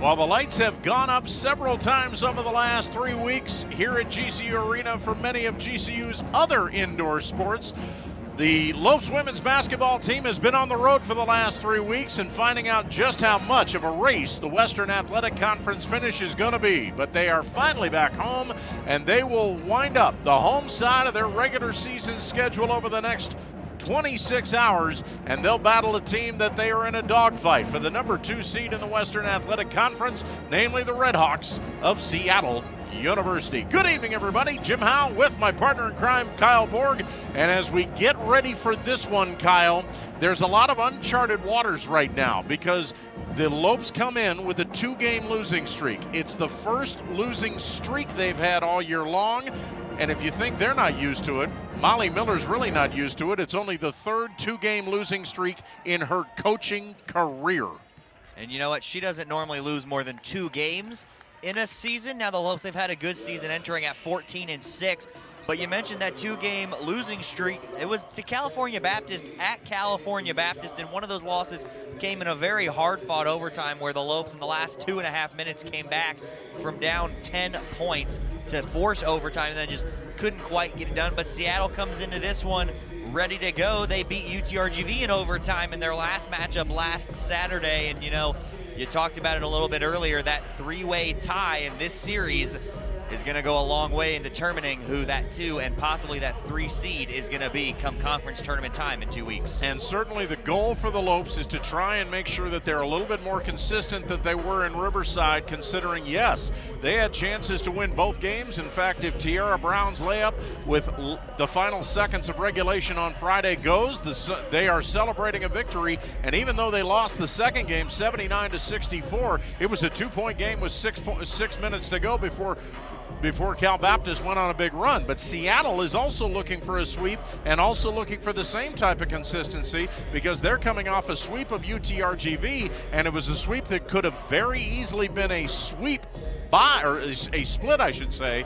Well, the lights have gone up several times over the last 3 weeks here at GCU Arena for many of GCU's other indoor sports. The Lopes women's basketball team has been on the road for the last 3 weeks and finding out just how much of a race the Western Athletic Conference finish is going to be. But they are finally back home, and they will wind up the home side of their regular season schedule over the next 26 hours, and they'll battle a team that they are in a dogfight for the number 2 seed in the Western Athletic Conference, namely the Redhawks of Seattle University. Good evening, everybody. Jim Howe with my partner in crime, Kyle Borg. And as we get ready for this one, Kyle, there's a lot of uncharted waters right now because the Lopes come in with a 2-game losing streak. It's the first losing streak they've had all year long. And if you think they're not used to it, Molly Miller's really not used to it. It's only the third 2-game losing streak in her coaching career. And you know what? She doesn't normally lose more than 2 games in a season. Now the Lopes, they've had a good season entering at 14-6. But you mentioned that 2-game losing streak. It was to California Baptist at California Baptist, and one of those losses came in a very hard-fought overtime where the Lopes in the last 2.5 minutes came back from down 10 points to force overtime and then just couldn't quite get it done. But Seattle comes into this one ready to go. They beat UTRGV in overtime in their last matchup last Saturday, and you know, you talked about it a little bit earlier, that 3-way tie in this series is going to go a long way in determining who that 2 and possibly that 3 seed is going to be come conference tournament time in 2 weeks. And certainly the goal for the Lopes is to try and make sure that they're a little bit more consistent than they were in Riverside, considering, yes, they had chances to win both games. In fact, if Tierra Brown's layup with the final seconds of regulation on Friday goes, they are celebrating a victory. And even though they lost the second game 79-64, it was a 2-point game with 6 minutes to go before Cal Baptist went on a big run. But Seattle is also looking for a sweep and also looking for the same type of consistency because they're coming off a sweep of UTRGV, and it was a sweep that could have very easily been a sweep or a split, I should say,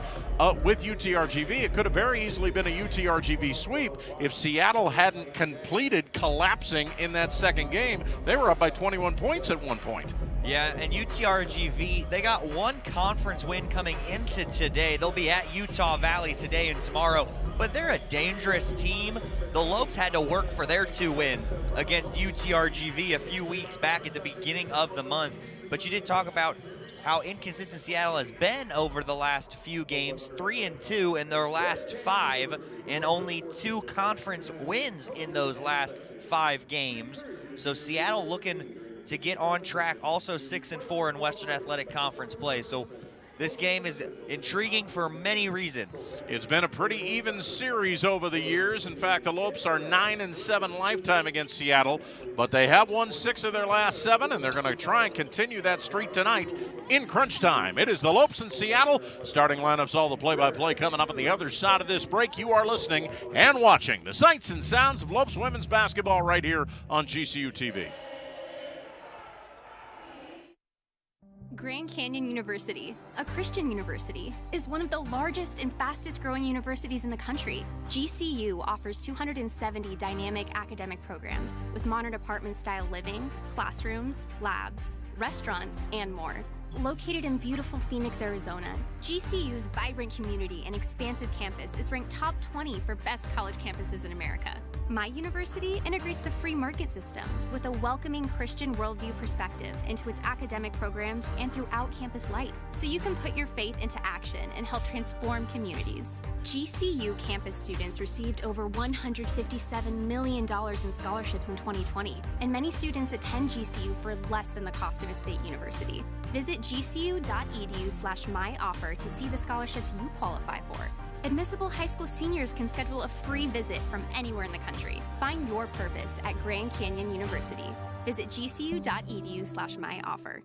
with UTRGV. It could have very easily been a UTRGV sweep if Seattle hadn't completed collapsing in that second game. They were up by 21 points at one point. Yeah, and UTRGV, they got one conference win coming into today. They'll be at Utah Valley today and tomorrow, but they're a dangerous team. The Lopes had to work for their 2 wins against UTRGV a few weeks back at the beginning of the month. But you did talk about how inconsistent Seattle has been over the last few games, 3-2 in their last 5, and only 2 conference wins in those last 5 games. So Seattle looking to get on track, also 6-4 in Western Athletic Conference play. So this game is intriguing for many reasons. It's been a pretty even series over the years. In fact, the Lopes are 9-7 lifetime against Seattle, but they have won 6 of their last 7, and they're going to try and continue that streak tonight in crunch time. It is the Lopes in Seattle. Starting lineups, all the play-by-play coming up on the other side of this break. You are listening and watching the sights and sounds of Lopes women's basketball right here on GCU TV. Grand Canyon University, a Christian university, is one of the largest and fastest growing universities in the country. GCU offers 270 dynamic academic programs with modern apartment-style living, classrooms, labs, restaurants, and more. Located in beautiful Phoenix, Arizona, GCU's vibrant community and expansive campus is ranked top 20 for best college campuses in America. My university integrates the free market system with a welcoming Christian worldview perspective into its academic programs and throughout campus life, so you can put your faith into action and help transform communities. GCU campus students received over $157 million in scholarships in 2020, and many students attend GCU for less than the cost of a state university. Visit gcu.edu/myoffer to see the scholarships you qualify for. Admissible high school seniors can schedule a free visit from anywhere in the country. Find your purpose at Grand Canyon University. Visit gcu.edu/myoffer.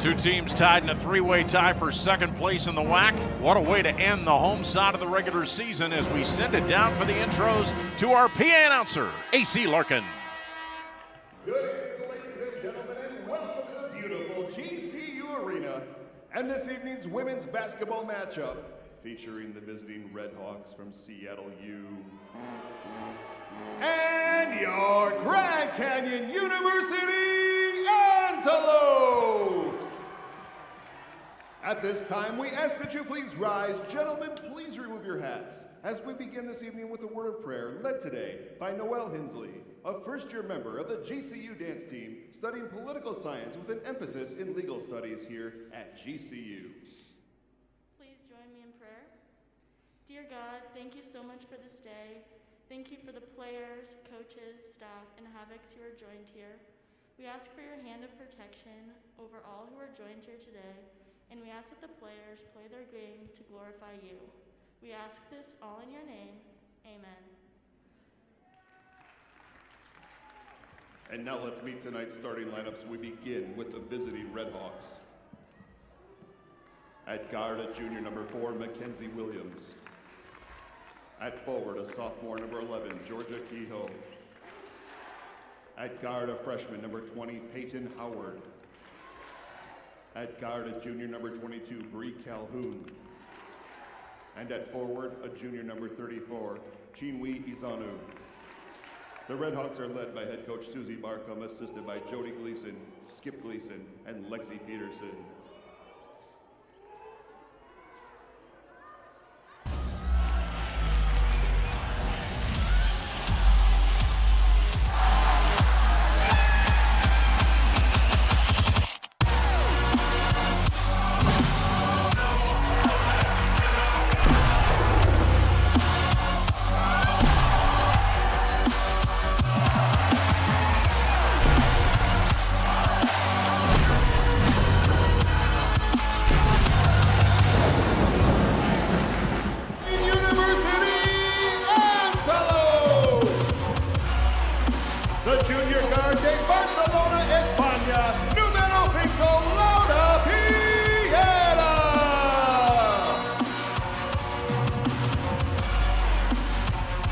2 teams tied in a 3-way tie for second place in the WAC. What a way to end the home side of the regular season as we send it down for the intros to our PA announcer, AC Larkin. Good evening, ladies and gentlemen, and welcome to the beautiful GCU Arena and this evening's women's basketball matchup featuring the visiting Redhawks from Seattle U and your Grand Canyon University Antelopes. Lopes. At this time, we ask that you please rise. Gentlemen, please remove your hats as we begin this evening with a word of prayer led today by Noelle Hensley, a first-year member of the GCU dance team studying political science with an emphasis in legal studies here at GCU. Please join me in prayer. Dear God, thank you so much for this day. Thank you for the players, coaches, staff, and Havocs who are joined here. We ask for your hand of protection over all who are joined here today, and we ask that the players play their game to glorify you. We ask this all in your name. Amen. And now let's meet tonight's starting lineups. We begin with the visiting Red Hawks. At guard, a junior number 4, Mackenzie Williams. At forward, a sophomore number 11, Georgia Kehoe. At guard, a freshman number 20, Peyton Howard. At guard, a junior number 22, Bree Calhoun. And at forward, a junior number 34, Chinwe Izanu. The Red Hawks are led by head coach Susie Barcom, assisted by Jody Gleason, Skip Gleason, and Lexi Peterson.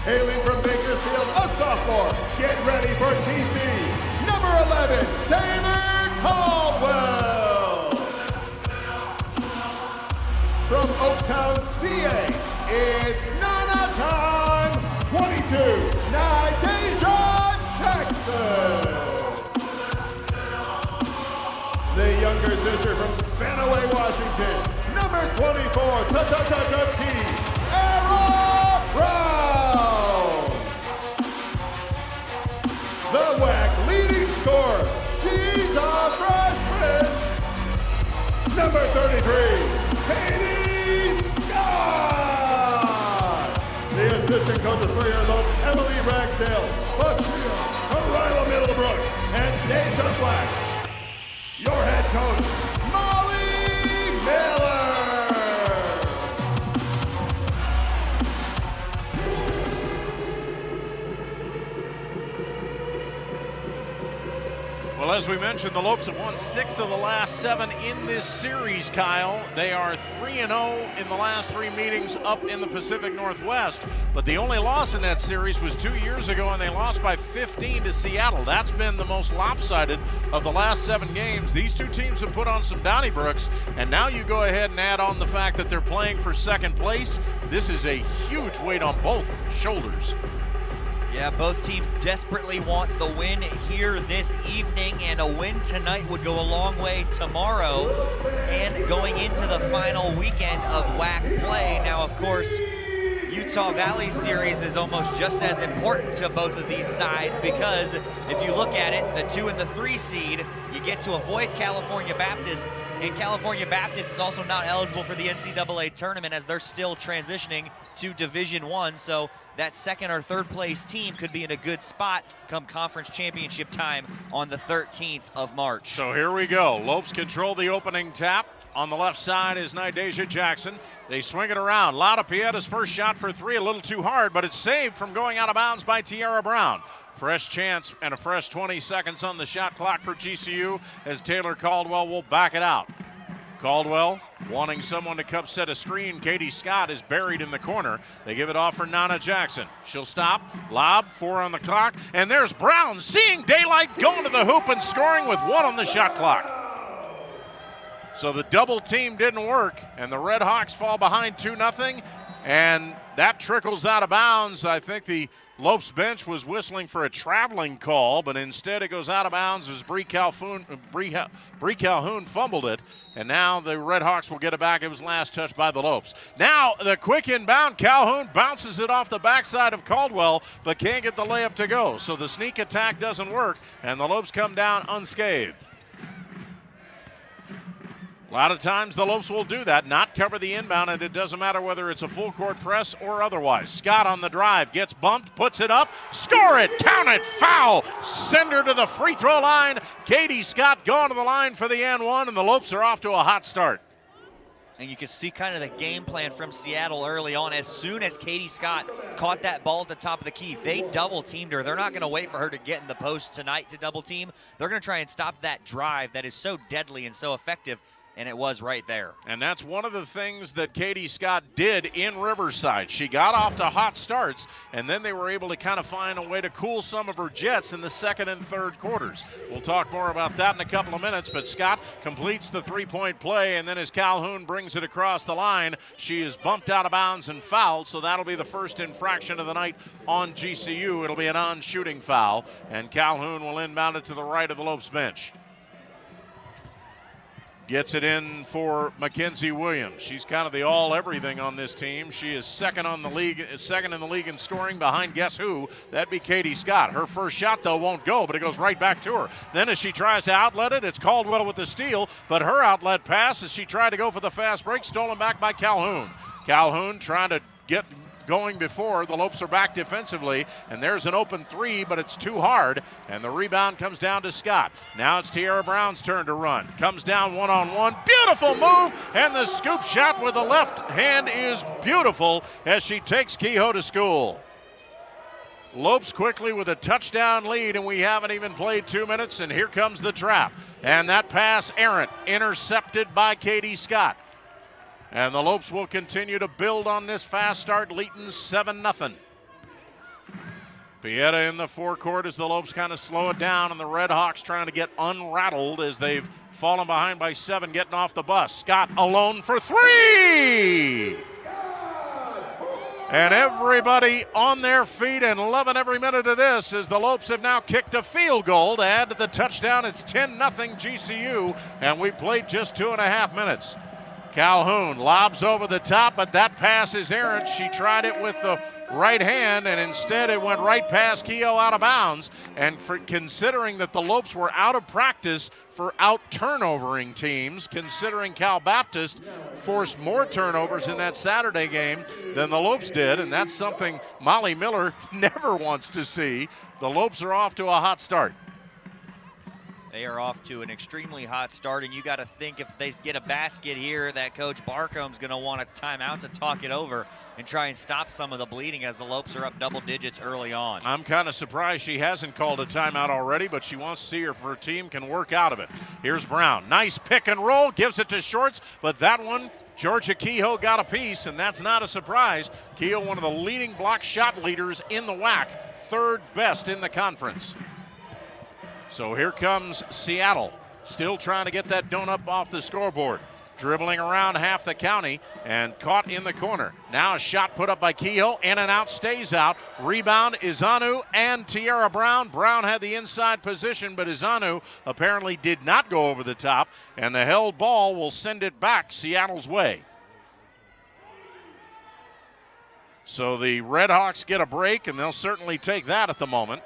Hailing from Bakersfield, a sophomore. Get ready for TC. Number 11, Taylor Caldwell. From Oaktown, CA, it's Nana time. 22, Nadeja Jackson. The younger sister from Spanaway, Washington. Number 24, T. Era Brown. The WAC leading scorer, she's a freshman. Number 33, Katie Scott. The assistant coaches for your Lopes, Emily Ragsdale, Buck Shield, Carila Middlebrook, and Deja Black. Your head coach, Molly Miller. Well, as we mentioned, the Lopes have won 6 of the last 7 in this series, Kyle. They are 3-0 in the last 3 meetings up in the Pacific Northwest. But the only loss in that series was 2 years ago, and they lost by 15 to Seattle. That's been the most lopsided of the last 7 games. These two teams have put on some Donnybrooks, and now you go ahead and add on the fact that they're playing for second place. This is a huge weight on both shoulders. Yeah, both teams desperately want the win here this evening, and a win tonight would go a long way tomorrow and going into the final weekend of WAC play. Now, of course, Utah Valley series is almost just as important to both of these sides because if you look at it, the 2 and the 3 seed, you get to avoid California Baptist, and California Baptist is also not eligible for the NCAA tournament as they're still transitioning to Division I, so that second or third place team could be in a good spot come conference championship time on the 13th of March. So here we go. Lopes control the opening tap. On the left side is Nadeja Jackson. They swing it around. Lauda Pietta's first shot for 3, a little too hard, but it's saved from going out of bounds by Tiara Brown. Fresh chance and a fresh 20 seconds on the shot clock for GCU as Taylor Caldwell will back it out. Caldwell wanting someone to come set a screen. Katie Scott is buried in the corner. They give it off for Nana Jackson. She'll stop, lob, 4 on the clock, and there's Brown seeing daylight, going to the hoop and scoring with 1 on the shot clock. So the double team didn't work, and the Red Hawks fall behind 2-0, And that trickles out of bounds. I think the Lopes bench was whistling for a traveling call, but instead it goes out of bounds as Bree Calhoun fumbled it. And now the Red Hawks will get it back. It was last touched by the Lopes. Now the quick inbound, Calhoun bounces it off the backside of Caldwell, but can't get the layup to go. So the sneak attack doesn't work, and the Lopes come down unscathed. A lot of times the Lopes will do that, not cover the inbound, and it doesn't matter whether it's a full court press or otherwise. Scott on the drive, gets bumped, puts it up, score it, count it, foul, send her to the free throw line. Katie Scott going to the line for the N1, and the Lopes are off to a hot start. And you can see kind of the game plan from Seattle early on. As soon as Katie Scott caught that ball at the top of the key, they double teamed her. They're not going to wait for her to get in the post tonight to double team. They're going to try and stop that drive that is so deadly and so effective. And it was right there. And that's one of the things that Katie Scott did in Riverside. She got off to hot starts, and then they were able to kind of find a way to cool some of her jets in the second and third quarters. We'll talk more about that in a couple of minutes, but Scott completes the three-point play, and then as Calhoun brings it across the line, she is bumped out of bounds and fouled, so that'll be the first infraction of the night on GCU. It'll be a non-shooting foul, and Calhoun will inbound it to the right of the Lopes bench. Gets it in for Mackenzie Williams. She's kind of the all-everything on this team. She is second in the league in scoring behind guess who? That'd be Katie Scott. Her first shot, though, won't go, but it goes right back to her. Then as she tries to outlet it, it's Caldwell with the steal, but her outlet pass as she tried to go for the fast break, stolen back by Calhoun. Calhoun trying to get going before the Lopes are back defensively, and there's an open three, but it's too hard, and the rebound comes down to Scott. Now it's Tiara Brown's turn to run. Comes down one-on-one, beautiful move, and the scoop shot with the left hand is beautiful as she takes Kehoe to school. Lopes quickly with a touchdown lead, and we haven't even played 2 minutes, and here comes the trap. And that pass errant, intercepted by Katie Scott. And the Lopes will continue to build on this fast start, leading 7-0. Pieta in the forecourt as the Lopes kind of slow it down, and the Red Hawks trying to get unrattled as they've fallen behind by 7, getting off the bus. Scott alone for 3! And everybody on their feet and loving every minute of this as the Lopes have now kicked a field goal to add to the touchdown. It's 10-0 GCU, and we played just 2.5 minutes. Calhoun lobs over the top, but that pass is errant. She tried it with the right hand, and instead it went right past Kehoe out of bounds. And for considering that the Lopes were out of practice for out-turnovering teams, considering Cal Baptist forced more turnovers in that Saturday game than the Lopes did, and that's something Molly Miller never wants to see. The Lopes are off to a hot start. They are off to an extremely hot start, and you got to think if they get a basket here that Coach Barcomb's going to want a timeout to talk it over and try and stop some of the bleeding as the Lopes are up double digits early on. I'm kind of surprised she hasn't called a timeout already, but she wants to see if her team can work out of it. Here's Brown. Nice pick and roll, gives it to Shorts, but that one, Georgia Kehoe got a piece, and that's not a surprise. Kehoe, one of the leading block shot leaders in the WAC, third best in the conference. So here comes Seattle, still trying to get that donut off the scoreboard. Dribbling around half the county and caught in the corner. Now a shot put up by Kehoe, in and out, stays out. Rebound, Izanu and Tiara Brown. Brown had the inside position, but Izanu apparently did not go over the top, and the held ball will send it back Seattle's way. So the Red Hawks get a break, and they'll certainly take that at the moment.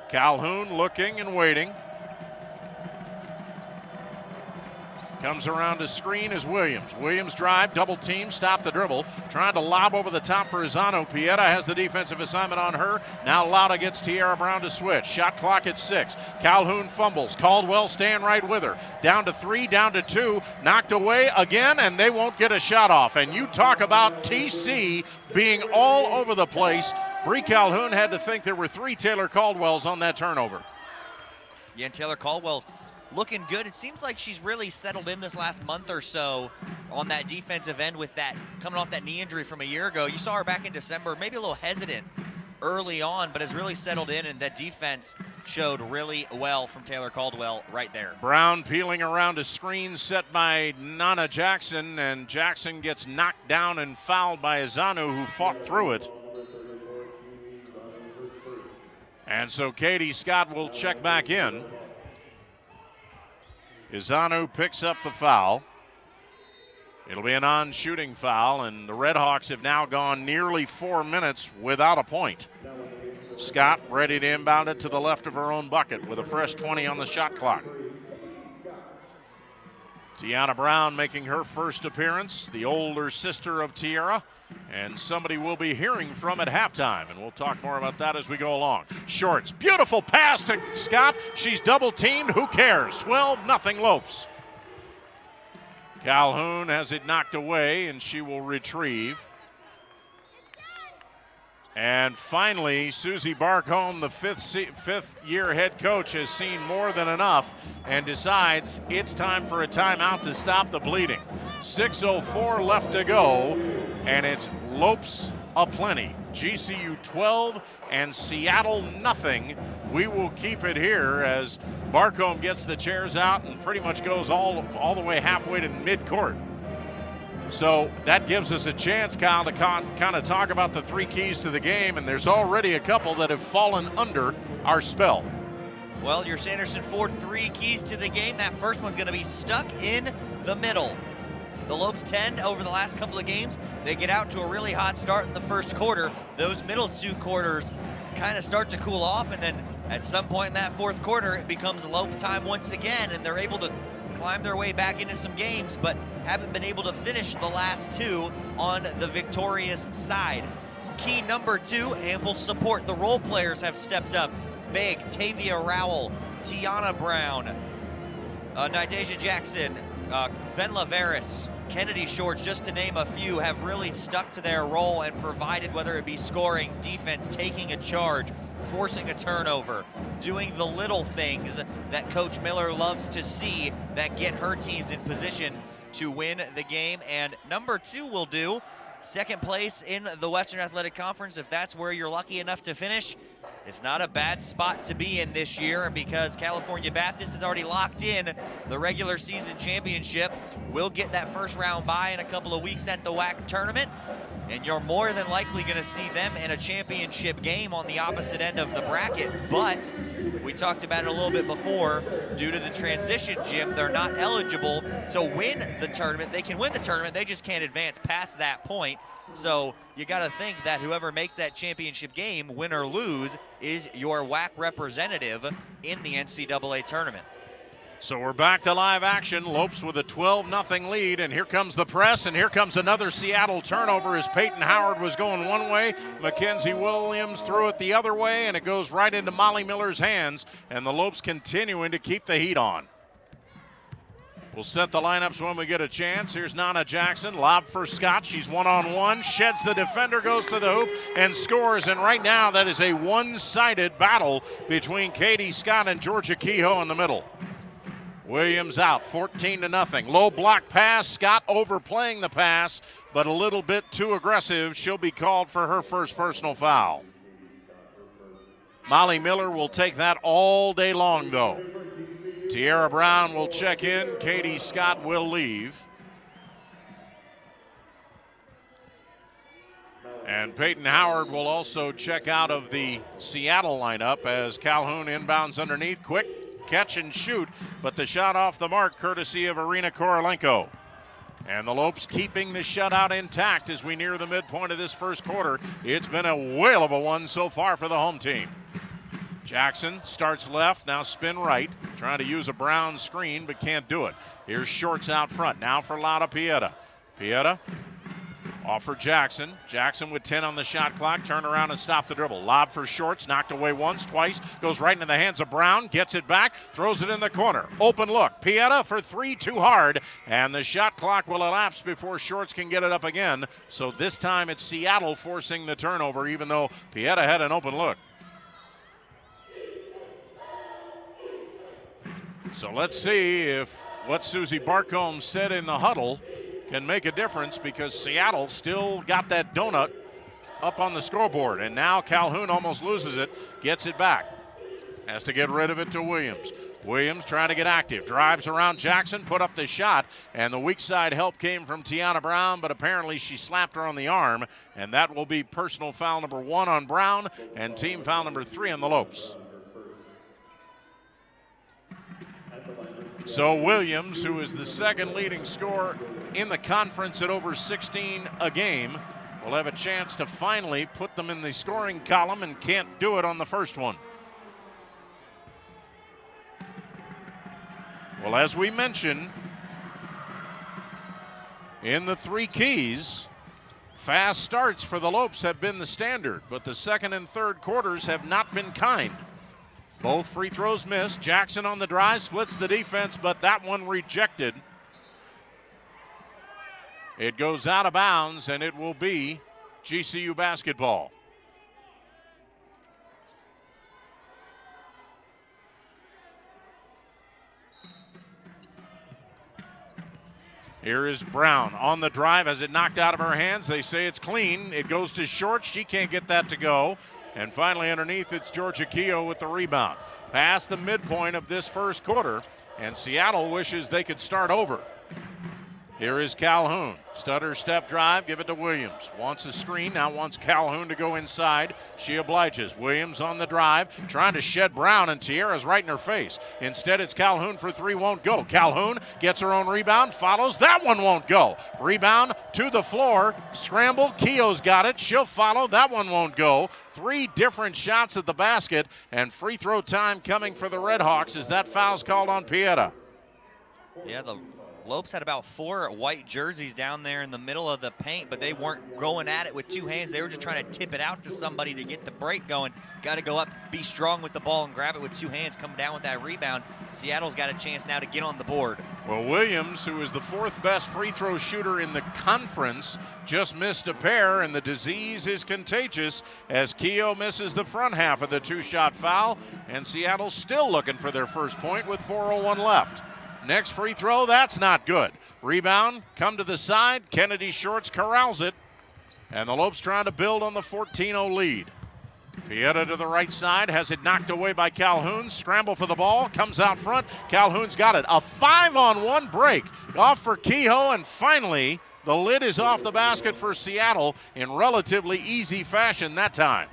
Calhoun looking and waiting. Comes around to screen is Williams. Williams drive, double team, stop the dribble. Trying to lob over the top for Izano. Pieta has the defensive assignment on her. Now Lauda gets Tiara Brown to switch. Shot clock at 6. Calhoun fumbles. Caldwell staying right with her. Down to 3, down to 2. Knocked away again, and they won't get a shot off. And you talk about TC being all over the place. Bree Calhoun had to think there were 3 Taylor Caldwells on that turnover. Yeah, and Taylor Caldwell looking good. It seems like she's really settled in this last month or so on that defensive end with that coming off that knee injury from a year ago. You saw her back in December, maybe a little hesitant early on, but has really settled in, and that defense showed really well from Taylor Caldwell right there. Brown peeling around a screen set by Nana Jackson, and Jackson gets knocked down and fouled by Azanu, who fought through it. And so Katie Scott will check back in. Azanu picks up the foul. It'll be a non-shooting foul, and the Redhawks have now gone nearly 4 minutes without a point. Scott ready to inbound it to the left of her own bucket with a fresh 20 on the shot clock. Tiana Brown making her first appearance, the older sister of Tiara, and somebody we'll be hearing from at halftime, and we'll talk more about that as we go along. Shorts, beautiful pass to Scott. She's double teamed. Who cares? 12-0 Lopes. Calhoun has it knocked away, and she will retrieve. And finally, Susie Barcombe, the fifth-year head coach, has seen more than enough and decides it's time for a timeout to stop the bleeding. 6:04 left to go, and it's Lopes aplenty. GCU 12 and Seattle nothing. We will keep it here as Barcombe gets the chairs out and pretty much goes all the way halfway to midcourt. So that gives us a chance, Kyle, to kind of talk about the three keys to the game, and there's already a couple that have fallen under our spell. Well, your Sanderson Ford three keys to the game. That first one's going to be stuck in the middle. The Lopes tend, over the last couple of games, they get out to a really hot start in the first quarter. Those middle two quarters kind of start to cool off, and then at some point in that fourth quarter, it becomes Lope time once again, and they're able to climb their way back into some games, but haven't been able to finish the last two on the victorious side. Key number two, ample support. The role players have stepped up big. Tavia Rowell, Tiana Brown, Nydeja Jackson, Ben Laveris, Kennedy Shorts, just to name a few, have really stuck to their role and provided, whether it be scoring, defense, taking a charge, forcing a turnover, doing the little things that Coach Miller loves to see that get her teams in position to win the game. And number two will do second place in the Western Athletic Conference. If that's where you're lucky enough to finish, it's not a bad spot to be in this year, because California Baptist is already locked in the regular season championship. We'll get that first round bye in a couple of weeks at the WAC tournament, and you're more than likely going to see them in a championship game on the opposite end of the bracket. But we talked about it a little bit before, due to the transition, Jim, they're not eligible to win the tournament. They can win the tournament, they just can't advance past that point. So you got to think that whoever makes that championship game, win or lose, is your WAC representative in the NCAA tournament. So we're back to live action. Lopes with a 12-0 lead, and here comes the press, and here comes another Seattle turnover as Peyton Howard was going one way. Mackenzie Williams threw it the other way, and it goes right into Molly Miller's hands, and the Lopes continuing to keep the heat on. We'll set the lineups when we get a chance. Here's Nana Jackson, lob for Scott. She's one-on-one, sheds the defender, goes to the hoop, and scores. And right now, that is a one-sided battle between Katie Scott and Georgia Kehoe in the middle. Williams out, 14-0. Low block pass, Scott overplaying the pass, but a little bit too aggressive. She'll be called for her first personal foul. Molly Miller will take that all day long, though. Tiara Brown will check in. Katie Scott will leave. And Peyton Howard will also check out of the Seattle lineup as Calhoun inbounds underneath. Quick catch and shoot, but the shot off the mark courtesy of Irina Korolenko. And the Lopes keeping the shutout intact as we near the midpoint of this first quarter. It's been a whale of a one so far for the home team. Jackson starts left, now spin right, trying to use a Brown screen, but can't do it. Here's Shorts out front, now for Lada Pieta. Pieta off for Jackson. Jackson with 10 on the shot clock, turn around and stop the dribble. Lob for Shorts, knocked away once, twice, goes right into the hands of Brown, gets it back, throws it in the corner. Open look, Pieta for three, too hard, and the shot clock will elapse before Shorts can get it up again. So this time it's Seattle forcing the turnover, even though Pieta had an open look. So let's see if what Susie Barcombe said in the huddle can make a difference, because Seattle still got that donut up on the scoreboard. And now Calhoun almost loses it, gets it back. Has to get rid of it to Williams. Williams trying to get active. Drives around Jackson, put up the shot, and the weak side help came from Tiana Brown, but apparently she slapped her on the arm, and that will be personal foul number 1 on Brown and team foul number 3 on the Lopes. So Williams, who is the second leading scorer in the conference at over 16 a game, will have a chance to finally put them in the scoring column and can't do it on the first one. Well, as we mentioned, in the 3 keys, fast starts for the Lopes have been the standard, but the second and third quarters have not been kind. Both free throws missed. Jackson on the drive, splits the defense, but that one rejected. It goes out of bounds, and it will be GCU basketball. Here is Brown on the drive as it knocked out of her hands. They say it's clean. It goes to Short. She can't get that to go. And finally underneath, it's Georgia Keogh with the rebound. Past the midpoint of this first quarter, and Seattle wishes they could start over. Here is Calhoun. Stutter step drive, give it to Williams. Wants a screen, now wants Calhoun to go inside. She obliges. Williams on the drive, trying to shed Brown, and Tierra's right in her face. Instead, it's Calhoun for 3, won't go. Calhoun gets her own rebound, follows. That one won't go. Rebound to the floor, scramble. Keogh's got it. She'll follow. That one won't go. 3 different shots at the basket, and free throw time coming for the Redhawks as that foul's called on Pieta. Yeah, the Lopes had about 4 white jerseys down there in the middle of the paint, but they weren't going at it with 2 hands. They were just trying to tip it out to somebody to get the break going. Got to go up, be strong with the ball, and grab it with 2 hands, come down with that rebound. Seattle's got a chance now to get on the board. Well, Williams, who is the 4th best free throw shooter in the conference, just missed a pair, and the disease is contagious as Keogh misses the front half of the 2-shot foul, and Seattle's still looking for their first point with 4:01 left. Next free throw, that's not good. Rebound, come to the side. Kennedy Shorts corrals it. And the Lopes trying to build on the 14-0 lead. Pieta to the right side, has it knocked away by Calhoun. Scramble for the ball, comes out front. Calhoun's got it. A 5-on-1 break off for Keogh, and finally the lid is off the basket for Seattle in relatively easy fashion that time.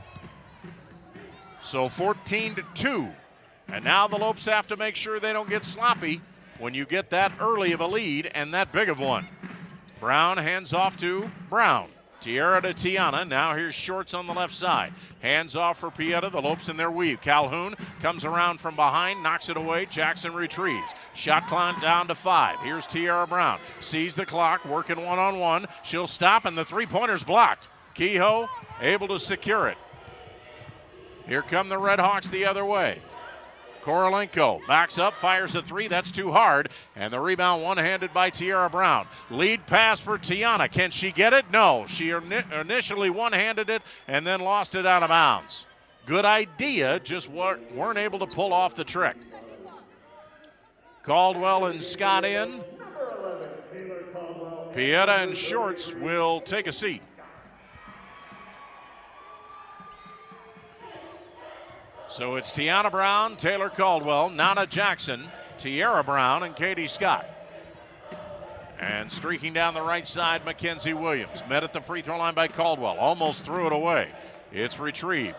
So 14-2. And now the Lopes have to make sure they don't get sloppy when you get that early of a lead and that big of one. Brown hands off to Brown. Tierra to Tiana. Now here's Shorts on the left side. Hands off for Pieta. The Lopes in their weave. Calhoun comes around from behind, knocks it away. Jackson retrieves. Shot clock down to 5. Here's Tierra Brown. Sees the clock, working one-on-one. She'll stop, and the three-pointer's blocked. Kehoe able to secure it. Here come the Redhawks the other way. Korolenko backs up, fires a 3. That's too hard. And the rebound one-handed by Tierra Brown. Lead pass for Tiana. Can she get it? No. She initially one-handed it and then lost it out of bounds. Good idea, just weren't able to pull off the trick. Caldwell and Scott in. Pieta and Shorts will take a seat. So it's Tiana Brown, Taylor Caldwell, Nana Jackson, Tierra Brown, and Katie Scott. And streaking down the right side, Mackenzie Williams. Met at the free throw line by Caldwell. Almost threw it away. It's retrieved.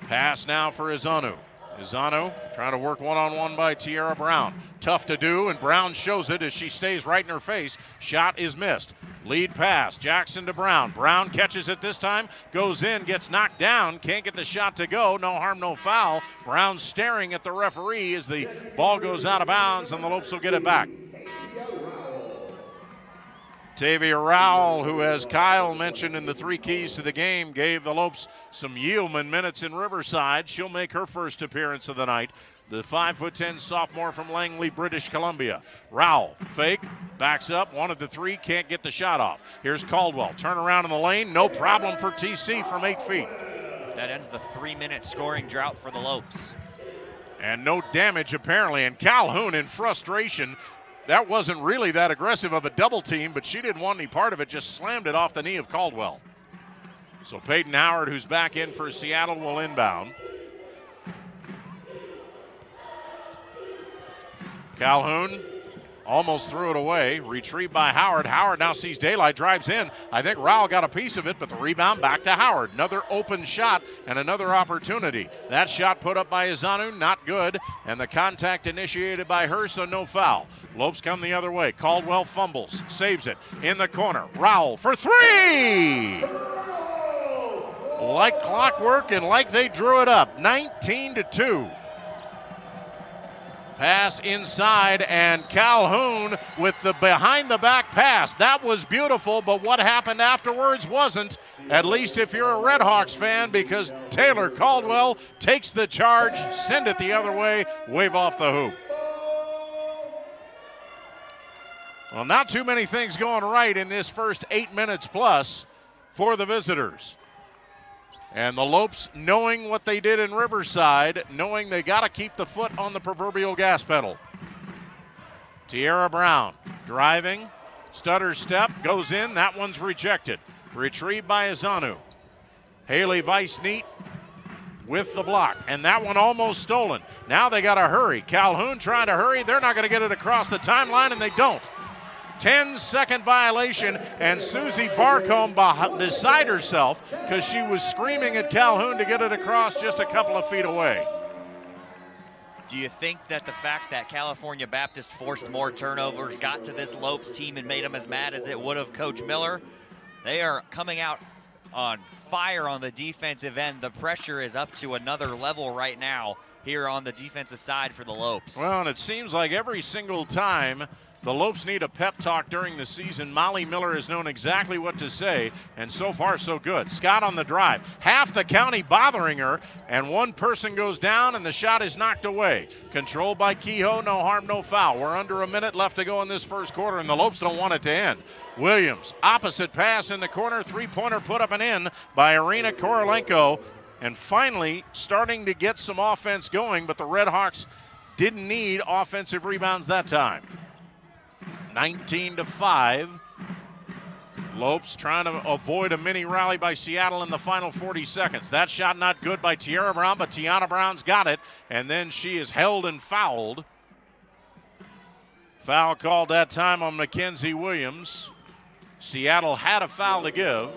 Pass now for Izanu. Izanu trying to work one-on-one by Tierra Brown. Tough to do, and Brown shows it as she stays right in her face. Shot is missed. Lead pass, Jackson to Brown. Brown catches it this time, goes in, gets knocked down, can't get the shot to go. No harm, no foul. Brown staring at the referee as the ball goes out of bounds, and the Lopes will get it back. Tavia Rowell, who, as Kyle mentioned in the 3 keys to the game, gave the Lopes some Yeoman minutes in Riverside. She'll make her first appearance of the night. The 5'10" sophomore from Langley, British Columbia. Rowell, fake, backs up, wanted the 3, can't get the shot off. Here's Caldwell, turn around in the lane, no problem for TC from 8 feet. That ends the 3-minute scoring drought for the Lopes. And no damage apparently, and Calhoun in frustration. That wasn't really that aggressive of a double team, but she didn't want any part of it, just slammed it off the knee of Caldwell. So Peyton Howard, who's back in for Seattle, will inbound. Calhoun almost threw it away. Retrieved by Howard. Howard now sees daylight, drives in. I think Rowell got a piece of it, but the rebound back to Howard. Another open shot and another opportunity. That shot put up by Izanu, not good. And the contact initiated by her, so no foul. Lopes come the other way. Caldwell fumbles, saves it in the corner. Rowell for three! Like clockwork and like they drew it up. 19-2. Pass inside, and Calhoun with the behind-the-back pass. That was beautiful, but what happened afterwards wasn't, at least if you're a Red Hawks fan, because Taylor Caldwell takes the charge, send it the other way, wave off the hoop. Well, not too many things going right in this first 8 minutes plus for the visitors. And the Lopes, knowing what they did in Riverside, knowing they got to keep the foot on the proverbial gas pedal. Tiara Brown driving, stutter step, goes in. That one's rejected. Retrieved by Izanu. Haley Weiss-Neat with the block, and that one almost stolen. Now they got to hurry. Calhoun trying to hurry. They're not going to get it across the timeline, and they don't. 10-second violation, and Susie Barcombe beside herself because she was screaming at Calhoun to get it across just a couple of feet away. Do you think that the fact that California Baptist forced more turnovers got to this Lopes team and made them as mad as it would have Coach Miller? They are coming out on fire on the defensive end. The pressure is up to another level right now here on the defensive side for the Lopes. Well, and it seems like every single time the Lopes need a pep talk during the season, Molly Miller has known exactly what to say, and so far so good. Scott on the drive. Half the county bothering her, and one person goes down, and the shot is knocked away. Controlled by Kehoe, no harm, no foul. We're under a minute left to go in this first quarter, and the Lopes don't want it to end. Williams, opposite pass in the corner, three-pointer put up and in by Irina Korolenko, and finally starting to get some offense going, but the Red Hawks didn't need offensive rebounds that time. 19-5. Lopes trying to avoid a mini rally by Seattle in the final 40 seconds. That shot not good by Tiara Brown, but Tiana Brown's got it, and then she is held and fouled. Foul called that time on Mackenzie Williams. Seattle had a foul to give,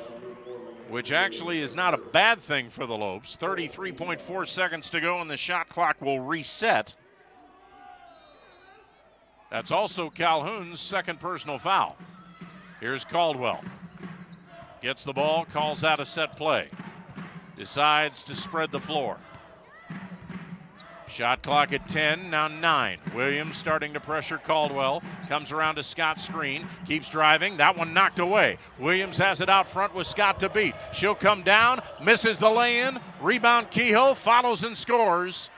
which actually is not a bad thing for the Lopes. 33.4 seconds to go, and the shot clock will reset. That's also Calhoun's second personal foul. Here's Caldwell. Gets the ball, calls out a set play. Decides to spread the floor. Shot clock at 10, now 9. Williams starting to pressure Caldwell. Comes around to Scott's screen. Keeps driving. That one knocked away. Williams has it out front with Scott to beat. She'll come down, misses the lay-in. Rebound Kehoe, follows and scores.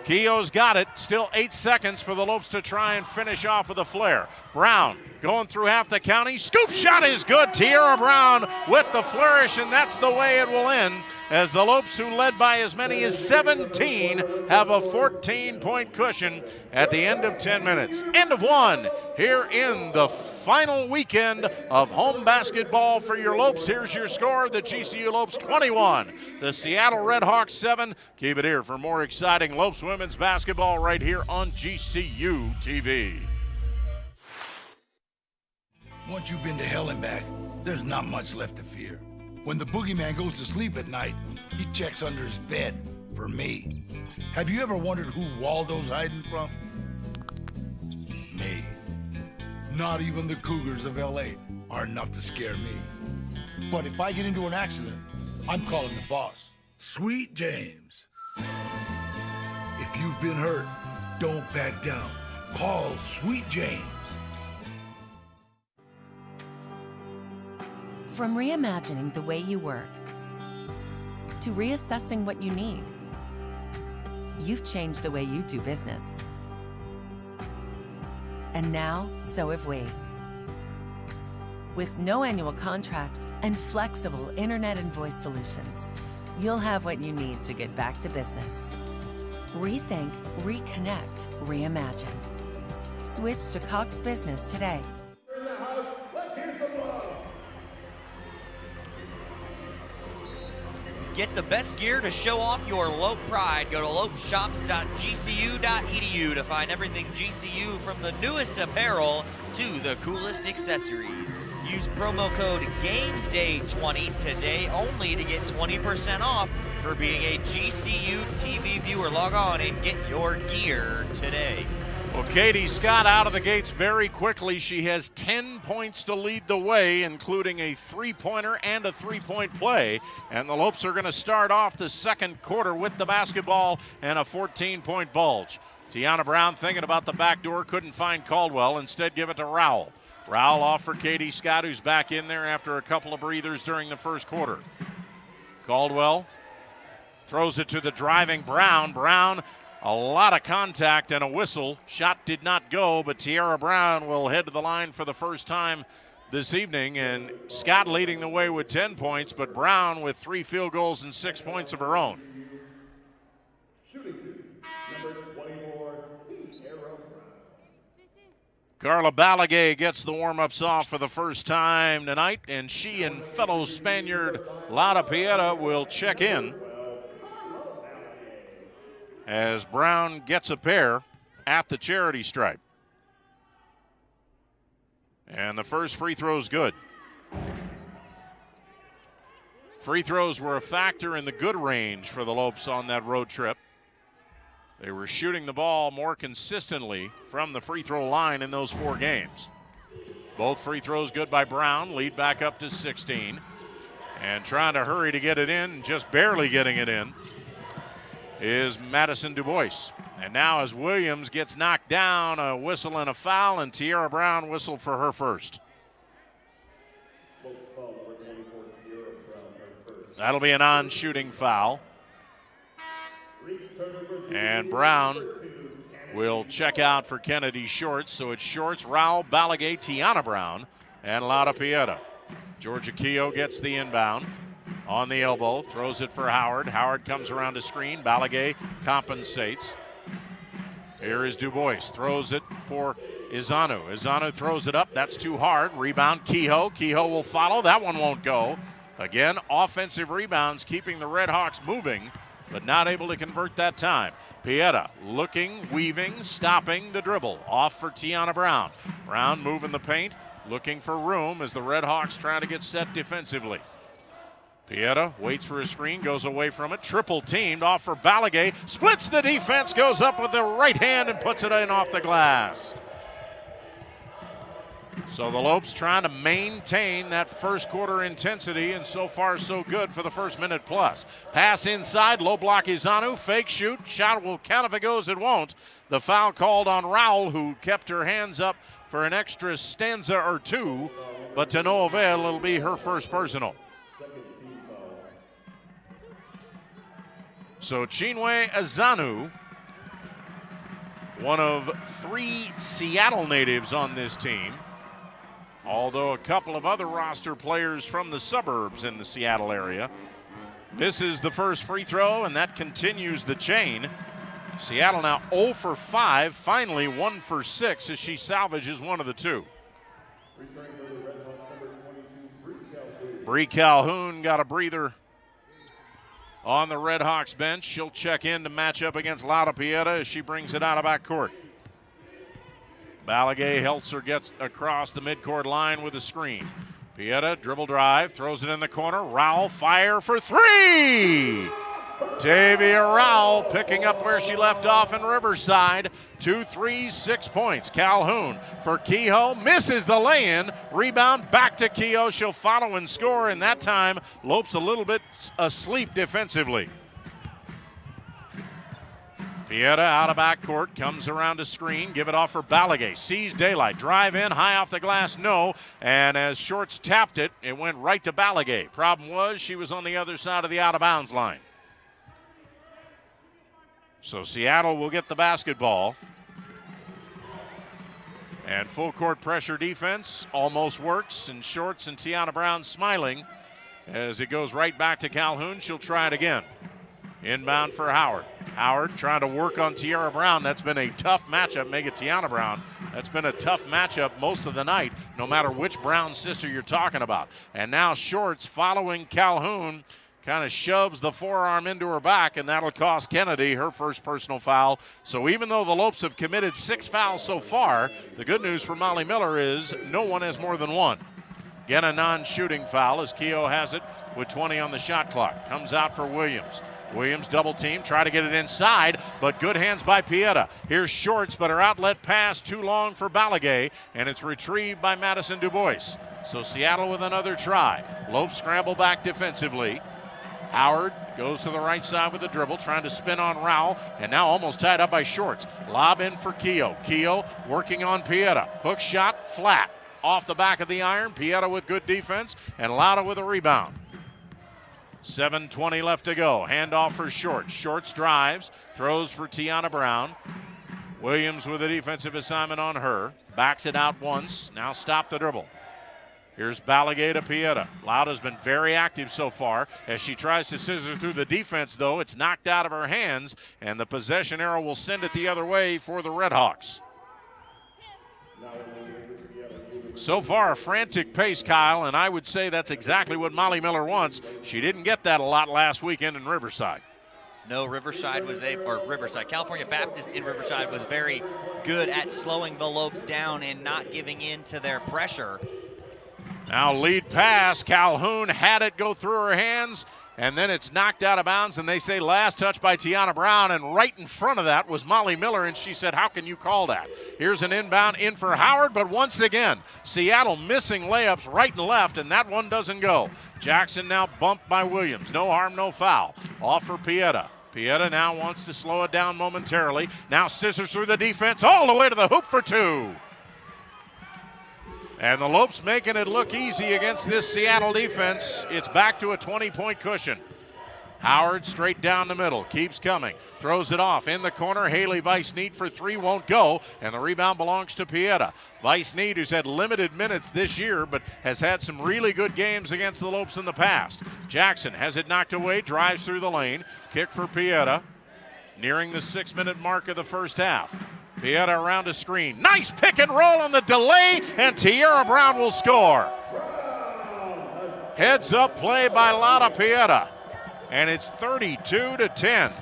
Keogh's got it. Still 8 seconds for the Lopes to try and finish off with a flare. Brown going through half the county. Scoop shot is good. Tiara Brown with the flourish, and that's the way it will end as the Lopes, who led by as many as 17, have a 14-point cushion at the end of 10 minutes. End of one here in the final weekend of home basketball for your Lopes. Here's your score. The GCU Lopes 21, the Seattle Red Hawks 7. Keep it here for more exciting Lopes women's basketball right here on GCU TV. Once you've been to hell and back, there's not much left to fear. When the boogeyman goes to sleep at night, he checks under his bed for me. Have you ever wondered who Waldo's hiding from? Me. Not even the Cougars of LA are enough to scare me. But if I get into an accident, I'm calling the boss, Sweet James. If you've been hurt, don't back down. Call Sweet James. From reimagining the way you work to reassessing what you need, you've changed the way you do business. And now, so have we. With no annual contracts and flexible internet and voice solutions, you'll have what you need to get back to business. Rethink, reconnect, reimagine. Switch to Cox Business today. Get the best gear to show off your Lope pride. Go to lopeshops.gcu.edu to find everything GCU, from the newest apparel to the coolest accessories. Use promo code GAMEDAY20 today only to get 20% off for being a GCU TV viewer. Log on and get your gear today. Well, Katie Scott out of the gates very quickly. She has 10 points to lead the way, including a three-pointer and a three-point play. And the Lopes are going to start off the second quarter with the basketball and a 14-point bulge. Tiana Brown thinking about the back door, couldn't find Caldwell. Instead, give it to Rowell. Rowell off for Katie Scott, who's back in there after a couple of breathers during the first quarter. Caldwell throws it to the driving Brown. Brown, a lot of contact and a whistle. Shot did not go, but Tiara Brown will head to the line for the first time this evening. And Scott leading the way with 10 points, but Brown with 3 field goals and 6 points of her own. Shooting two, number 24, Tiara Brown. Carla Balagay gets the warm-ups off for the first time tonight, and she and fellow Spaniard Lara Pieta will check in as Brown gets a pair at the charity stripe. And the first free throw is good. Free throws were a factor in the good range for the Lopes on that road trip. They were shooting the ball more consistently from the free throw line in those 4 games. Both free throws good by Brown, lead back up to 16. And trying to hurry to get it in, just barely getting it in, is Madison Dubois. And now as Williams gets knocked down, a whistle and a foul, and Tiara Brown whistled for her first. That'll be an on-shooting foul. And Brown will check out for Kennedy Shorts. So it's Shorts, Rowell, Balagay, Tiana Brown, and Lara Pieta. Georgia Keogh gets the inbound. On the elbow, throws it for Howard. Howard comes around to screen. Balagay compensates. Here is Dubois. Throws it for Izanu. Izanu throws it up. That's too hard. Rebound, Kehoe. Kehoe will follow. That one won't go. Again, offensive rebounds keeping the Red Hawks moving, but not able to convert that time. Pieta looking, weaving, stopping the dribble. Off for Tiana Brown. Brown moving the paint, looking for room as the Red Hawks trying to get set defensively. Pieta waits for a screen, goes away from it, triple teamed, off for Balagay, splits the defense, goes up with the right hand and puts it in off the glass. So the Lopes trying to maintain that first quarter intensity, and so far so good for the first minute plus. Pass inside, low block Izanu, fake shoot, shot will count if it goes, it won't. The foul called on Rowell, who kept her hands up for an extra stanza or 2, but to no avail, it'll be her first personal. So Chinwe Izanu, one of 3 Seattle natives on this team, although a couple of other roster players from the suburbs in the Seattle area. Misses the first free throw, and that continues the chain. Seattle now 0 for 5, finally 1 for 6 as she salvages one of the 2. Bree Calhoun got a breather on the Red Hawks bench. She'll check in to match up against Lara Pieta as she brings it out of backcourt. Balagay Heltzer gets across the midcourt line with a screen. Pieta dribble drive, throws it in the corner. Rowell fire for 3! Tavia Rowell picking up where she left off in Riverside. 2 threes, 6 points. Calhoun for Kehoe, misses the lay-in. Rebound back to Kehoe. She'll follow and score, and that time Lopes a little bit asleep defensively. Pieta out of backcourt, comes around to screen, give it off for Balagay. Sees daylight, drive in, high off the glass, no. And as Shorts tapped it, it went right to Balagay. Problem was she was on the other side of the out-of-bounds line. So Seattle will get the basketball. And full court pressure defense almost works, and Shorts and Tiana Brown smiling as it goes right back to Calhoun. She'll try it again. Inbound for Howard. Howard trying to work on Tiara Brown. That's been a tough matchup. Make it Tiana Brown. That's been a tough matchup most of the night, no matter which Brown sister you're talking about. And now Shorts following Calhoun kind of shoves the forearm into her back, and that'll cost Kennedy her first personal foul. So even though the Lopes have committed 6 fouls so far, the good news for Molly Miller is no one has more than one. Again, a non-shooting foul as Keough has it with 20 on the shot clock. Comes out for Williams. Williams double team, try to get it inside, but good hands by Pieta. Here's Shorts, but her outlet pass too long for Balagay, and it's retrieved by Madison Dubois. So Seattle with another try. Lopes scramble back defensively. Howard goes to the right side with the dribble, trying to spin on Rowell, and now almost tied up by Shorts. Lob in for Keough. Keough working on Pieta. Hook shot, flat. Off the back of the iron. Pieta with good defense, and Lauda with a rebound. 7:20 left to go. Handoff for Shorts. Shorts drives, throws for Tiana Brown. Williams with a defensive assignment on her. Backs it out once. Now stop the dribble. Here's Balagay to Pieta. Lauda's been very active so far. As she tries to scissor through the defense, though, it's knocked out of her hands, and the possession arrow will send it the other way for the Redhawks. So far, a frantic pace, Kyle, and I would say that's exactly what Molly Miller wants. She didn't get that a lot last weekend in Riverside. No, California Baptist in Riverside was very good at slowing the Lopes down and not giving in to their pressure. Now lead pass, Calhoun had it go through her hands, and then it's knocked out of bounds, and they say last touch by Tiana Brown, and right in front of that was Molly Miller, and she said, how can you call that? Here's an inbound in for Howard, but once again, Seattle missing layups right and left, and that one doesn't go. Jackson now bumped by Williams. No harm, no foul. Off for Pieta. Pieta now wants to slow it down momentarily. Now scissors through the defense all the way to the hoop for two. And the Lopes making it look easy against this Seattle defense. It's back to a 20-point cushion. Howard straight down the middle, keeps coming, throws it off in the corner. Haley Vice-Need for three won't go, and the rebound belongs to Pieta. Vice-Need, who's had limited minutes this year, but has had some really good games against the Lopes in the past. Jackson has it knocked away, drives through the lane, kick for Pieta, nearing the 6-minute mark of the first half. Pieta around a screen. Nice pick and roll on the delay, and Tiara Brown will score. Heads up play by Lauda Pieta, and it's 32-10.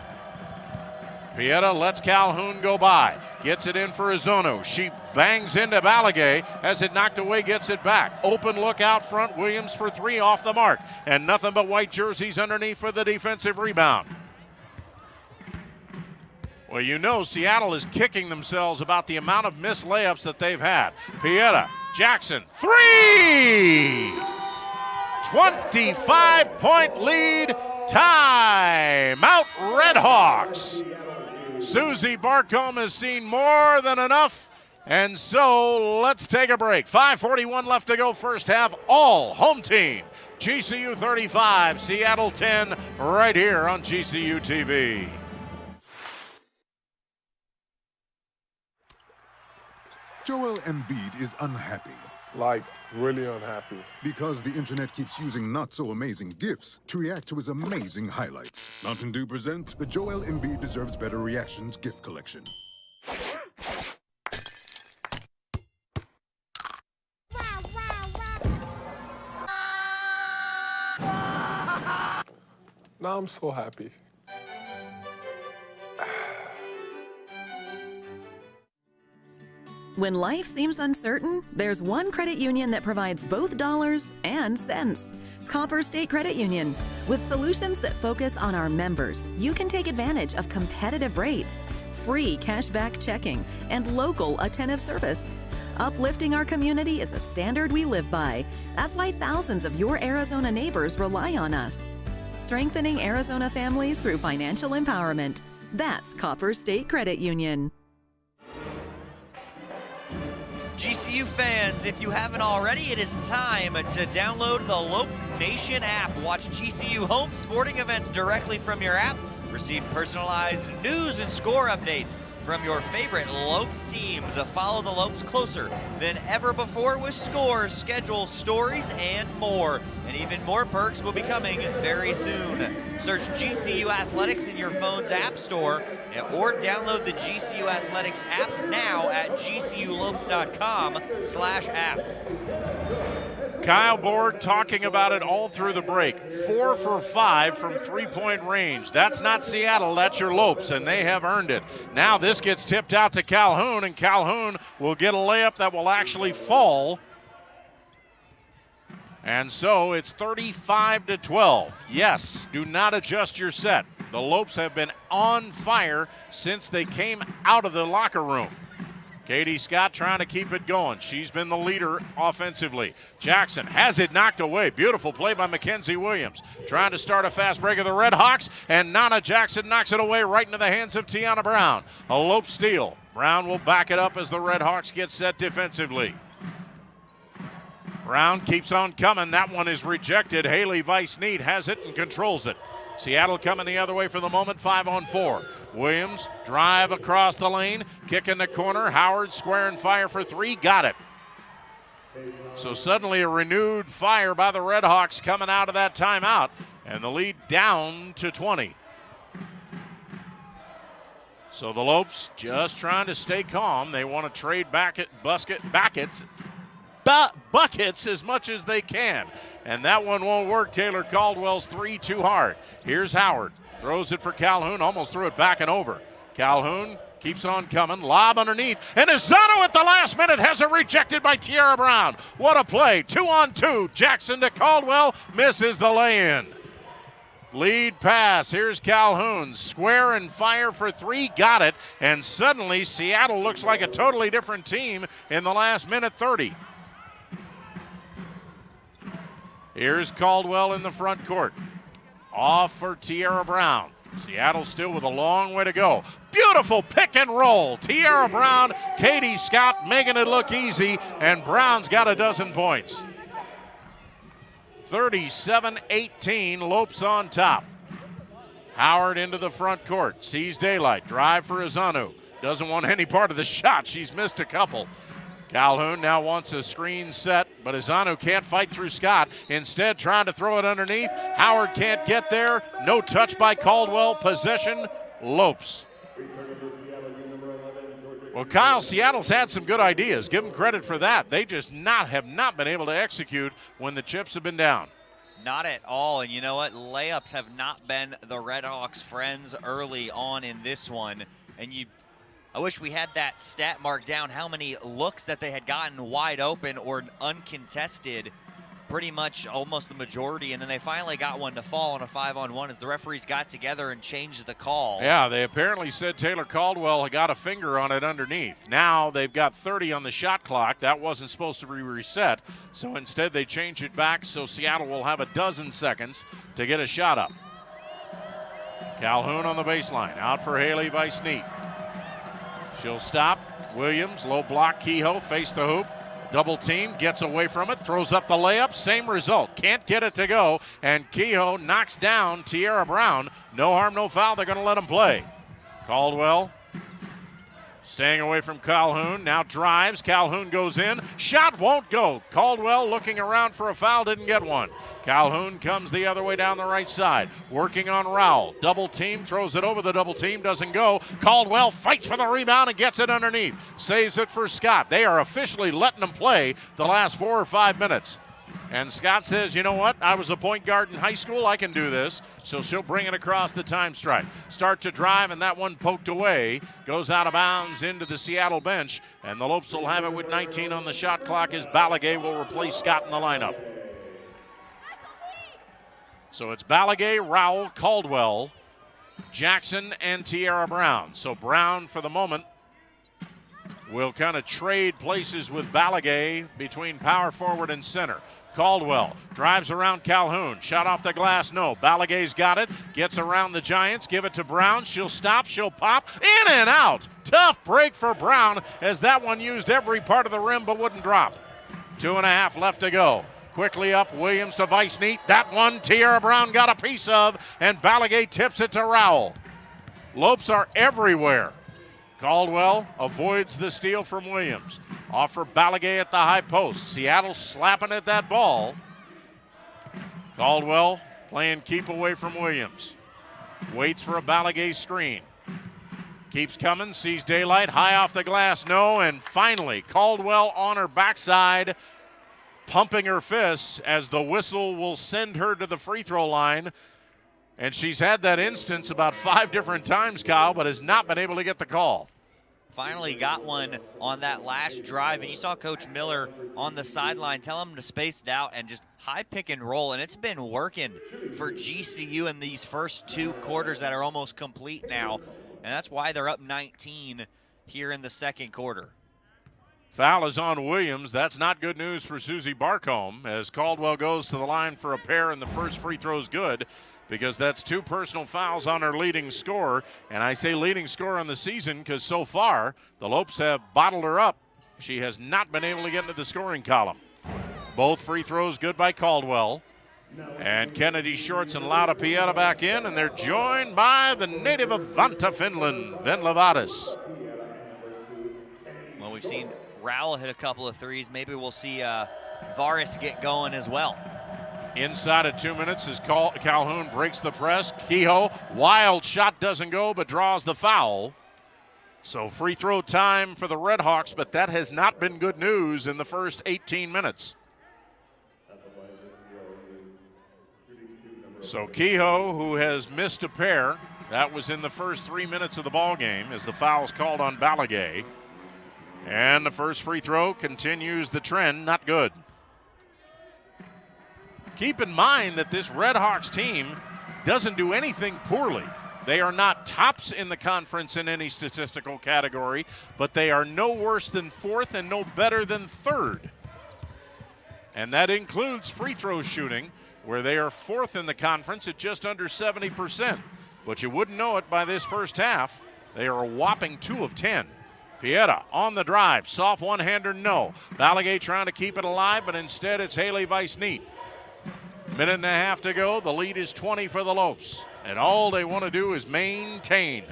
Pieta lets Calhoun go by, gets it in for Izono. She bangs into Balagay, has it knocked away, gets it back. Open look out front, Williams for three off the mark, and nothing but white jerseys underneath for the defensive rebound. Well, you know Seattle is kicking themselves about the amount of missed layups that they've had. Pieta, Jackson, three! 25-point lead, timeout Redhawks. Susie Barcombe has seen more than enough, and so let's take a break. 5:41 left to go first half, all home team. GCU 35, Seattle 10, right here on GCU TV. Joel Embiid is unhappy. Like, really unhappy. Because the internet keeps using not-so-amazing GIFs to react to his amazing highlights. Mountain Dew presents the Joel Embiid Deserves Better Reactions GIF Collection. Now I'm so happy. When life seems uncertain, there's one credit union that provides both dollars and cents. Copper State Credit Union. With solutions that focus on our members, you can take advantage of competitive rates, free cashback checking, and local attentive service. Uplifting our community is a standard we live by. That's why thousands of your Arizona neighbors rely on us. Strengthening Arizona families through financial empowerment. That's Copper State Credit Union. GCU fans, if you haven't already, it is time to download the Lope Nation app. Watch GCU home sporting events directly from your app. Receive personalized news and score updates from your favorite Lopes teams. Follow the Lopes closer than ever before with scores, schedules, stories, and more. And even more perks will be coming very soon. Search GCU Athletics in your phone's app store or download the GCU Athletics app now at gculopes.com/app. Kyle Borg talking about it all through the break. 4 for 5 from three-point range. That's not Seattle, that's your Lopes, and they have earned it. Now this gets tipped out to Calhoun, and Calhoun will get a layup that will actually fall. And so it's 35-12. Yes, do not adjust your set. The Lopes have been on fire since they came out of the locker room. Katie Scott trying to keep it going. She's been the leader offensively. Jackson has it knocked away. Beautiful play by Mackenzie Williams. Trying to start a fast break of the Red Hawks, and Nana Jackson knocks it away right into the hands of Tiana Brown. A Lope steal. Brown will back it up as the Red Hawks get set defensively. Brown keeps on coming. That one is rejected. Haley Weiss-Need has it and controls it. Seattle coming the other way for the moment, 5-on-4. Williams drive across the lane, kick in the corner. Howard square and fire for three, got it. So suddenly a renewed fire by the Red Hawks coming out of that timeout, and the lead down to 20. So the Lopes just trying to stay calm. They want to trade buckets as much as they can. And that one won't work. Taylor Caldwell's three too hard. Here's Howard. Throws it for Calhoun. Almost threw it back and over. Calhoun keeps on coming. Lob underneath. And Izano at the last minute has it rejected by Tiara Brown. What a play. 2-on-2. Jackson to Caldwell. Misses the lay-in. Lead pass. Here's Calhoun. Square and fire for three. Got it. And suddenly Seattle looks like a totally different team in the last minute 30. Here's Caldwell in the front court. Off for Tiara Brown. Seattle still with a long way to go. Beautiful pick and roll. Tiara Brown, Katie Scott making it look easy, and Brown's got a dozen points. 37-18, Lopes on top. Howard into the front court, sees daylight. Drive for Izano. Doesn't want any part of the shot. She's missed a couple. Calhoun now wants a screen set, but Izano can't fight through Scott. Instead, trying to throw it underneath. Howard can't get there. No touch by Caldwell. Possession, Lopes. Well, Kyle, Seattle's had some good ideas. Give them credit for that. They just have not been able to execute when the chips have been down. Not at all, and you know what? Layups have not been the Red Hawks' friends early on in this one, and I wish we had that stat marked down, how many looks that they had gotten wide open or uncontested, pretty much almost the majority, and then they finally got one to fall on a 5-on-1 as the referees got together and changed the call. Yeah, they apparently said Taylor Caldwell got a finger on it underneath. Now they've got 30 on the shot clock. That wasn't supposed to be reset, so instead they changed it back so Seattle will have a dozen seconds to get a shot up. Calhoun on the baseline, out for Haley Weiss-Need. She'll stop. Williams, low block, Kehoe, face the hoop. Double team, gets away from it, throws up the layup, same result. Can't get it to go, and Kehoe knocks down Tiara Brown. No harm, no foul, they're gonna let him play. Caldwell staying away from Calhoun, now drives, Calhoun goes in, shot won't go. Caldwell looking around for a foul, didn't get one. Calhoun comes the other way down the right side, working on Rowell. Double team, throws it over the double team, doesn't go. Caldwell fights for the rebound and gets it underneath. Saves it for Scott. They are officially letting him play the last 4 or 5 minutes. And Scott says, you know what, I was a point guard in high school, I can do this. So she'll bring it across the time stripe. Start to drive, and that one poked away. Goes out of bounds into the Seattle bench, and the Lopes will have it with 19 on the shot clock as Balagay will replace Scott in the lineup. So it's Balagay, Rowell, Caldwell, Jackson, and Tiara Brown. So Brown, for the moment, will kind of trade places with Balagay between power forward and center. Caldwell drives around Calhoun. Shot off the glass, no. Balagay's got it. Gets around the Giants. Give it to Brown. She'll stop. She'll pop. In and out. Tough break for Brown as that one used every part of the rim but wouldn't drop. 2.5 left to go. Quickly up, Williams to Weiss-Need. That one Tiara Brown got a piece of, and Balagay tips it to Rowell. Lopes are everywhere. Caldwell avoids the steal from Williams. Off for Balagay at the high post. Seattle slapping at that ball. Caldwell playing keep away from Williams. Waits for a Balagay screen. Keeps coming, sees daylight, high off the glass, no, and finally Caldwell on her backside. pumping her fists as the whistle will send her to the free throw line. And she's had that instance about 5 different times, Kyle, but has not been able to get the call. Finally got one on that last drive, and you saw Coach Miller on the sideline tell him to space it out and just high pick and roll, and it's been working for GCU in these first 2 quarters that are almost complete now, and that's why they're up 19 here in the second quarter. Foul is on Williams. That's not good news for Susie Barcombe as Caldwell goes to the line for a pair, and the first free throw is good, because that's 2 personal fouls on her leading scorer. And I say leading scorer on the season because so far the Lopes have bottled her up. She has not been able to get into the scoring column. Both free throws good by Caldwell. And Kennedy Shorts and Laura Pieta back in, and they're joined by the native of Vanta, Finland, Venla Vadas. Well, we've seen Rowell hit a couple of threes. Maybe we'll see Varis get going as well. Inside of 2 minutes as Calhoun breaks the press. Kehoe, wild shot doesn't go, but draws the foul. So free throw time for the Redhawks, but that has not been good news in the first 18 minutes. So Kehoe, who has missed a pair, that was in the first 3 minutes of the ball game as the foul's called on Balagay. And the first free throw continues the trend, not good. Keep in mind that this Redhawks team doesn't do anything poorly. They are not tops in the conference in any statistical category, but they are no worse than 4th and no better than 3rd. And that includes free throw shooting, where they are 4th in the conference at just under 70%. But you wouldn't know it by this first half. They are a whopping 2 of 10. Pieta on the drive, soft one-hander, no. Balagay trying to keep it alive, but instead it's Haley Weissneet. Minute and a half to go. The lead is 20 for the Lopes, and all they want to do is maintain.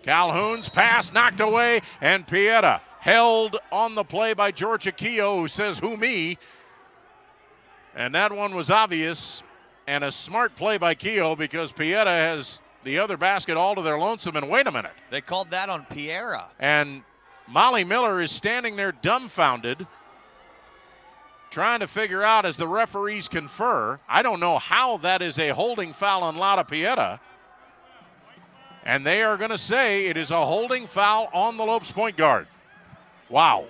Calhoun's pass knocked away, and Pieta held on the play by Georgia Kehoe, who says, "Who me?" And that one was obvious, and a smart play by Kehoe because Pieta has the other basket all to their lonesome, and wait a minute. They called that on Piera. And Molly Miller is standing there dumbfounded, trying to figure out as the referees confer. I don't know how that is a holding foul on Laura Pieta. And they are going to say it is a holding foul on the Lopes point guard. Wow.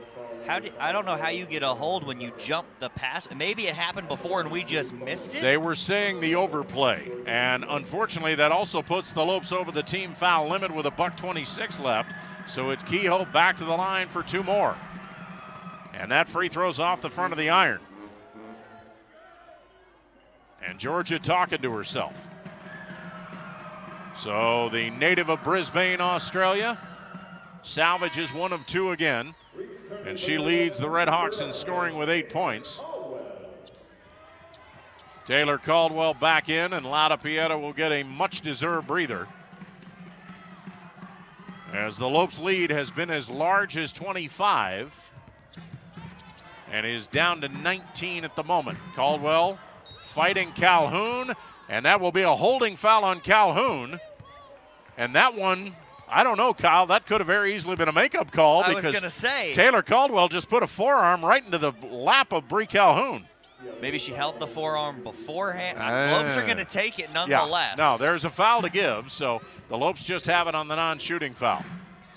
I don't know how you get a hold when you jump the pass. Maybe it happened before and we just missed it. They were saying the overplay. And unfortunately, that also puts the Lopes over the team foul limit with $1:26 left. So it's Kehoe back to the line for 2 more. And that free throw's off the front of the iron. And Georgia talking to herself. So the native of Brisbane, Australia, salvages 1 of 2 again. And she leads the Redhawks in scoring with 8 points. Taylor Caldwell back in, and Laura Pieta will get a much-deserved breather, as the Lopes lead has been as large as 25 and is down to 19 at the moment. Caldwell fighting Calhoun, and that will be a holding foul on Calhoun. And that one, I don't know, Kyle, that could have very easily been a makeup call. I because was going to say, Taylor Caldwell just put a forearm right into the lap of Bree Calhoun. Maybe she held the forearm beforehand. Lopes are going to take it nonetheless. Yeah. No, there's a foul to give, so the Lopes just have it on the non-shooting foul.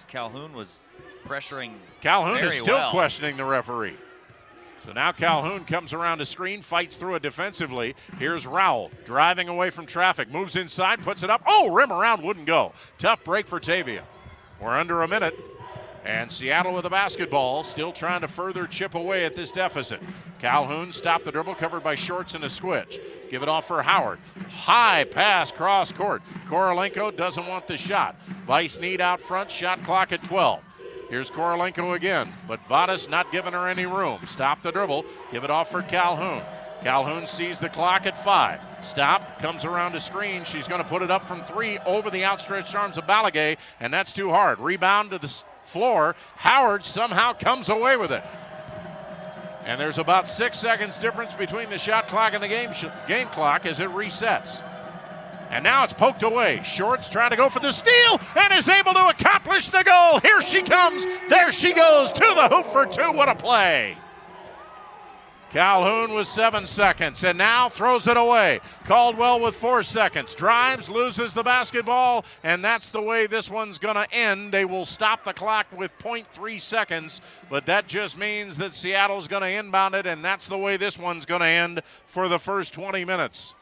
Calhoun was pressuring Calhoun very is still well. questioning the referee. So now Calhoun comes around a screen, fights through it defensively. Here's Rowell driving away from traffic, moves inside, puts it up. Oh, rim around, wouldn't go. Tough break for Tavia. We're under a minute. And Seattle with the basketball, still trying to further chip away at this deficit. Calhoun stopped the dribble, covered by Shorts and a switch. Give it off for Howard. High pass cross court. Korolenko doesn't want the shot. Weissneet out front, shot clock at 12. Here's Korolenko again, but Vadas not giving her any room. Stop the dribble, give it off for Calhoun. Calhoun sees the clock at 5. Stop, comes around a screen. She's going to put it up from 3 over the outstretched arms of Balagay, and that's too hard. Rebound to the floor. Howard somehow comes away with it. And there's about 6 seconds difference between the shot clock and the game clock as it resets. And now it's poked away. Shorts trying to go for the steal and is able to accomplish the goal. Here she comes. There she goes to the hoop for 2. What a play. Calhoun with 7 seconds and now throws it away. Caldwell with 4 seconds. Drives, loses the basketball, and that's the way this one's going to end. They will stop the clock with 0.3 seconds, but that just means that Seattle's going to inbound it, and that's the way this one's going to end for the first 20 minutes.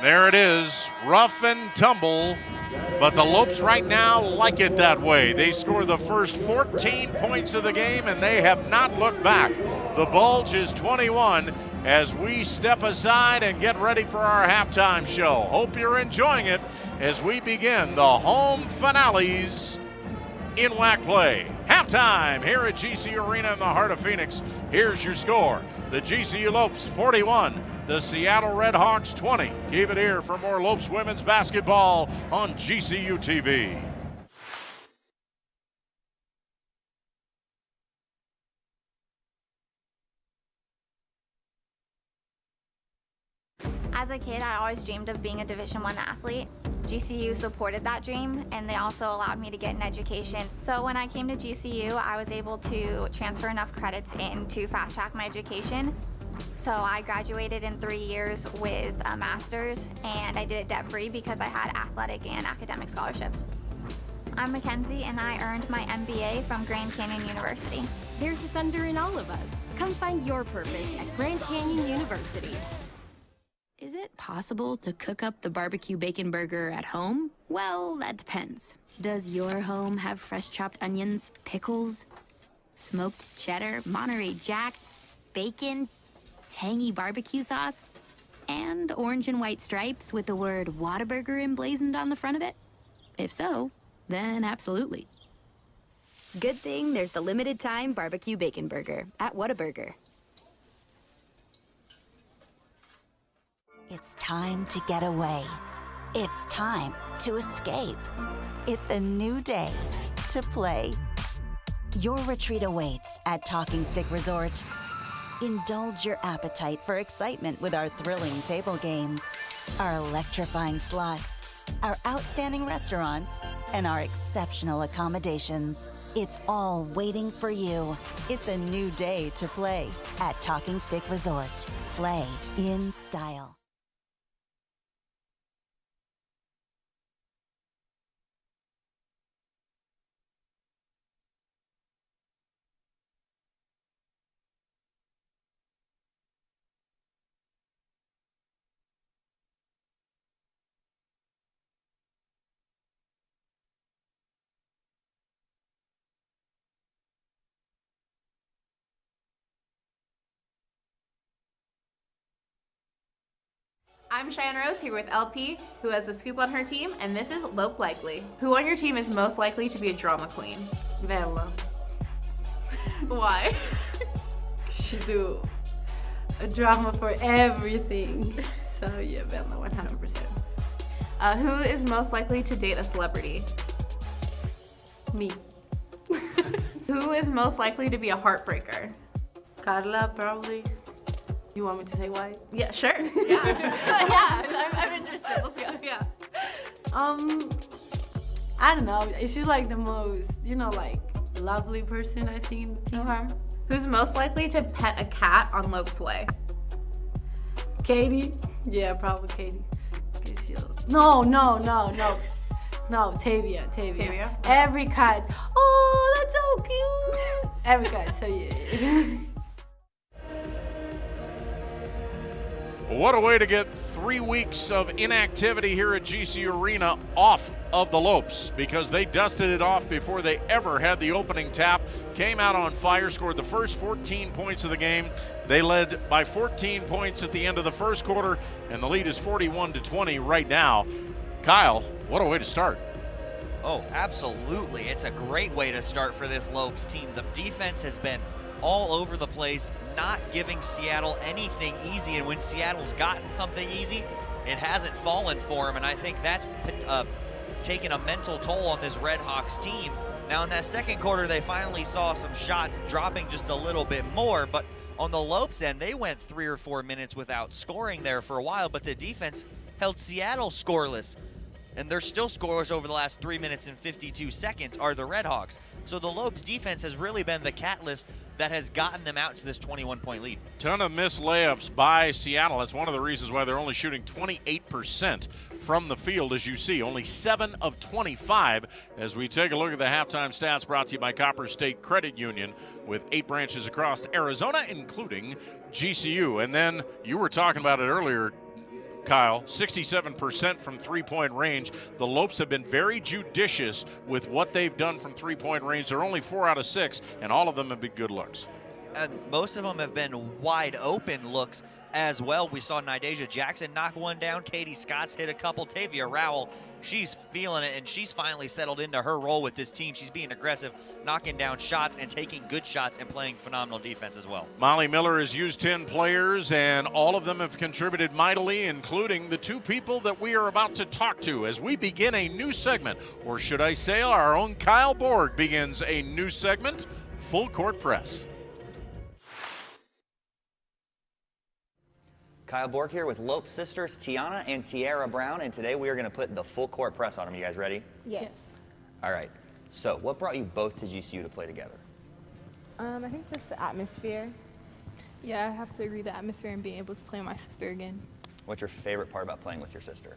There it is, rough and tumble, but the Lopes right now like it that way. They score the first 14 points of the game, and they have not looked back. The Bulge is 21 as we step aside and get ready for our halftime show. Hope you're enjoying it as we begin the home finales in WAC play. Halftime here at GCU Arena in the heart of Phoenix. Here's your score. The GCU Lopes 41. The Seattle Redhawks 20. Keep it here for more Lopes women's basketball on GCU TV. As a kid, I always dreamed of being a Division I athlete. GCU supported that dream, and they also allowed me to get an education. So when I came to GCU, I was able to transfer enough credits in to fast track my education. So I graduated in 3 years with a master's, and I did it debt-free because I had athletic and academic scholarships. I'm Mackenzie, and I earned my MBA from Grand Canyon University. There's a thunder in all of us. Come find your purpose at Grand Canyon University. Is it possible to cook up the barbecue bacon burger at home? Well, that depends. Does your home have fresh chopped onions, pickles, smoked cheddar, Monterey Jack, bacon, tangy barbecue sauce, and orange and white stripes with the word Whataburger emblazoned on the front of it? If so, then absolutely. Good thing there's the limited time barbecue bacon burger at Whataburger. It's time to get away. It's time to escape. It's a new day to play. Your retreat awaits at Talking Stick Resort. Indulge your appetite for excitement with our thrilling table games, our electrifying slots, our outstanding restaurants, and our exceptional accommodations. It's all waiting for you. It's a new day to play at Talking Stick Resort. Play in style. I'm Cheyenne Rose here with LP, who has the scoop on her team, and this is Lope Likely. Who on your team is most likely to be a drama queen? Bella. Why? She do a drama for everything. So yeah, Bella, 100%. Who is most likely to date a celebrity? Me. Who is most likely to be a heartbreaker? Carla, probably. You want me to say why? Yeah, sure. Yeah. Yeah, I'm interested. Let's go. Yeah. I don't know. She's like the most, like, lovely person, I think, in the team. Okay. Who's most likely to pet a cat on Lope's way? Katie? Yeah, probably Katie. No, Tavia. Tavia? Every cat. Oh, that's so cute. Every cat, so yeah. What a way to get 3 weeks of inactivity here at GCU Arena off of the Lopes, because they dusted it off before they ever had the opening tap, came out on fire, scored the first 14 points of the game. They led by 14 points at the end of the first quarter, and the lead is 41-20 right now. Kyle, what a way to start. Oh, absolutely. It's a great way to start for this Lopes team. The defense has been all over the place, not giving Seattle anything easy, and when Seattle's gotten something easy, it hasn't fallen for them, and I think that's taken a mental toll on this Redhawks team. Now in that second quarter, they finally saw some shots dropping just a little bit more, but on the Lopes end, they went 3 or 4 minutes without scoring there for a while, but the defense held Seattle scoreless. and they're still scorers over the last 3 minutes and 52 seconds are the Redhawks. So the Lopes defense has really been the catalyst that has gotten them out to this 21-point lead. Ton of missed layups by Seattle. That's one of the reasons why they're only shooting 28% from the field, as you see. Only 7 of 25 as we take a look at the halftime stats brought to you by Copper State Credit Union with 8 branches across Arizona, including GCU. And then you were talking about it earlier, Kyle, 67% from three-point range. The Lopes have been very judicious with what they've done from three-point range. They're only 4 out of 6, and all of them have been good looks. And most of them have been wide open looks as well. We saw Nydasia Jackson knock one down. Katie Scott's hit a couple. Tavia Rowell, she's feeling it, and she's finally settled into her role with this team. She's being aggressive, knocking down shots and taking good shots and playing phenomenal defense as well. Molly Miller has used 10 players, and all of them have contributed mightily, including the 2 people that we are about to talk to as we begin a new segment. Or should I say our own Kyle Borg begins a new segment, Full Court Press. Kyle Borg here with Lope sisters Tiana and Tiara Brown, and today we are going to put the full court press on them. You guys ready? Yes. All right. So what brought you both to GCU to play together? I think just the atmosphere. Yeah, I have to agree, the atmosphere and being able to play with my sister again. What's your favorite part about playing with your sister?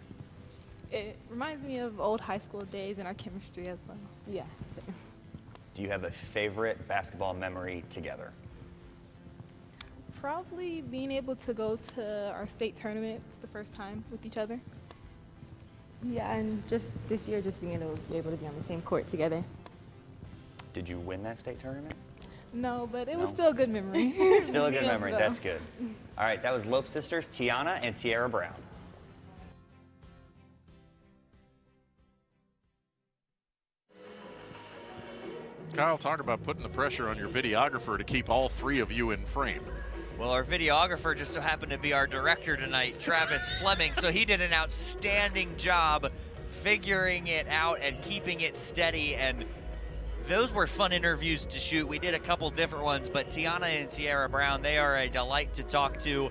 It reminds me of old high school days and our chemistry as well. Yeah. Same. Do you have a favorite basketball memory together? Probably being able to go to our state tournament the first time with each other. Yeah, and just this year, just being able to be on the same court together. Did you win that state tournament? No, but it was still a good memory. Still a good memory. That's good. All right, that was Lope sisters Tiana and Tiara Brown. Kyle, talk about putting the pressure on your videographer to keep all 3 of you in frame. Well, our videographer just so happened to be our director tonight, Travis Fleming, so he did an outstanding job figuring it out and keeping it steady, and those were fun interviews to shoot. We did a couple different ones, but Tiana and Tiara Brown, they are a delight to talk to.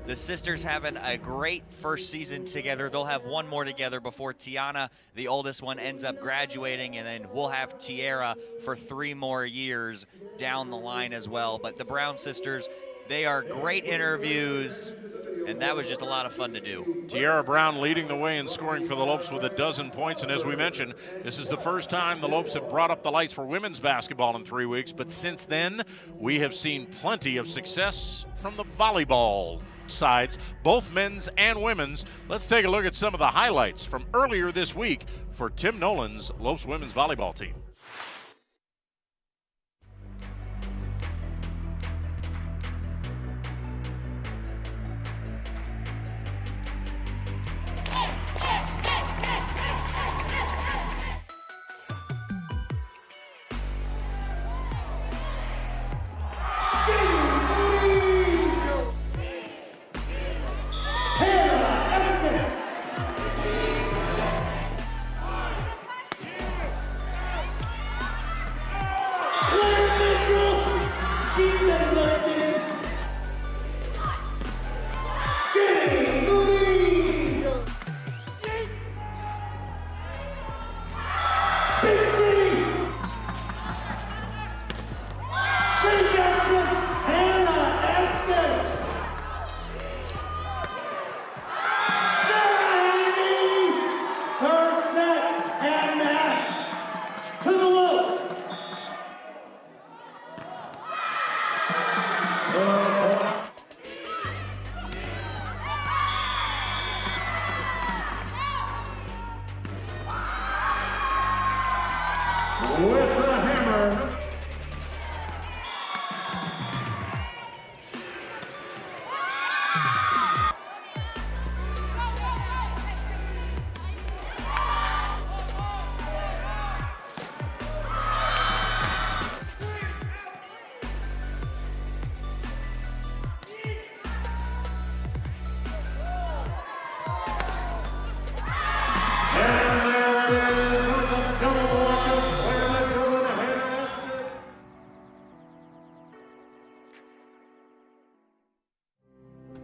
The sisters having a great first season together. They'll have one more together before Tiana, the oldest one, ends up graduating, and then we'll have Tiara for 3 more years down the line as well. But the Brown sisters, they are great interviews, and that was just a lot of fun to do. Tiara Brown leading the way in scoring for the Lopes with 12 points, and as we mentioned, this is the first time the Lopes have brought up the lights for women's basketball in 3 weeks, but since then, we have seen plenty of success from the volleyball sides, both men's and women's. Let's take a look at some of the highlights from earlier this week for Tim Nolan's Lopes women's volleyball team.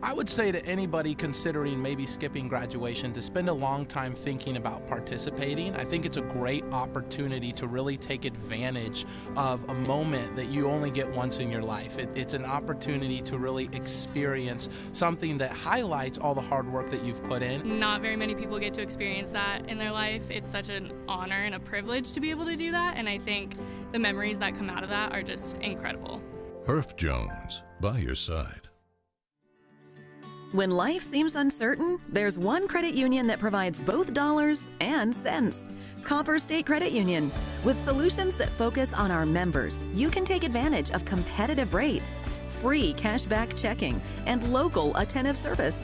I would say to anybody considering maybe skipping graduation to spend a long time thinking about participating. I think it's a great opportunity to really take advantage of a moment that you only get once in your life. It's an opportunity to really experience something that highlights all the hard work that you've put in. Not very many people get to experience that in their life. It's such an honor and a privilege to be able to do that, and I think the memories that come out of that are just incredible. Herff Jones, by your side. When life seems uncertain, there's one credit union that provides both dollars and cents. Copper State Credit Union. With solutions that focus on our members, you can take advantage of competitive rates, free cashback checking, and local attentive service.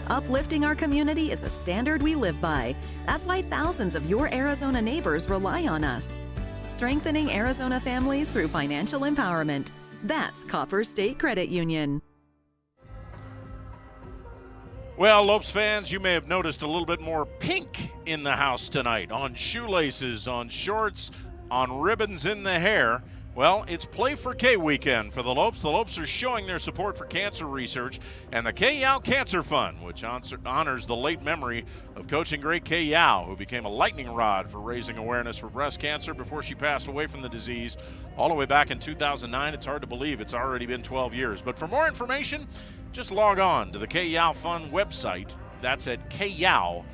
Uplifting our community is a standard we live by. That's why thousands of your Arizona neighbors rely on us. Strengthening Arizona families through financial empowerment. That's Copper State Credit Union. Well, Lopes fans, you may have noticed a little bit more pink in the house tonight, on shoelaces, on shorts, on ribbons in the hair. Well, it's Play for K weekend for the Lopes. The Lopes are showing their support for cancer research and the Kay Yao Cancer Fund, which honors the late memory of coaching great Kay Yao, who became a lightning rod for raising awareness for breast cancer before she passed away from the disease all the way back in 2009. It's hard to believe it's already been 12 years. But for more information, just log on to the Kay Yao Fund website. That's at kayyao.com.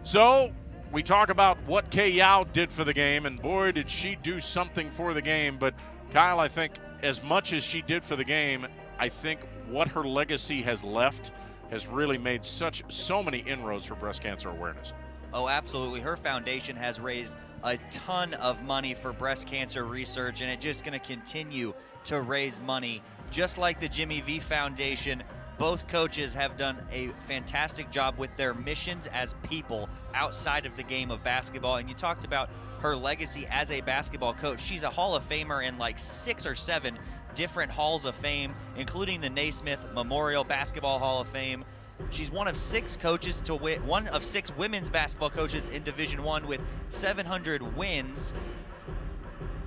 So, we talk about what Kay Yao did for the game, and boy, did she do something for the game. But, Kyle, I think as much as she did for the game, I think what her legacy has left has really made so many inroads for breast cancer awareness. Oh, absolutely. Her foundation has raised a ton of money for breast cancer research, and it's just going to continue to raise money. Just like the Jimmy V Foundation, both coaches have done a fantastic job with their missions as people outside of the game of basketball. And you talked about her legacy as a basketball coach. She's a Hall of Famer in like 6 or 7 different Halls of Fame, including the Naismith Memorial Basketball Hall of Fame. She's one of 6 coaches to win, one of 6 women's basketball coaches in Division I with 700 wins.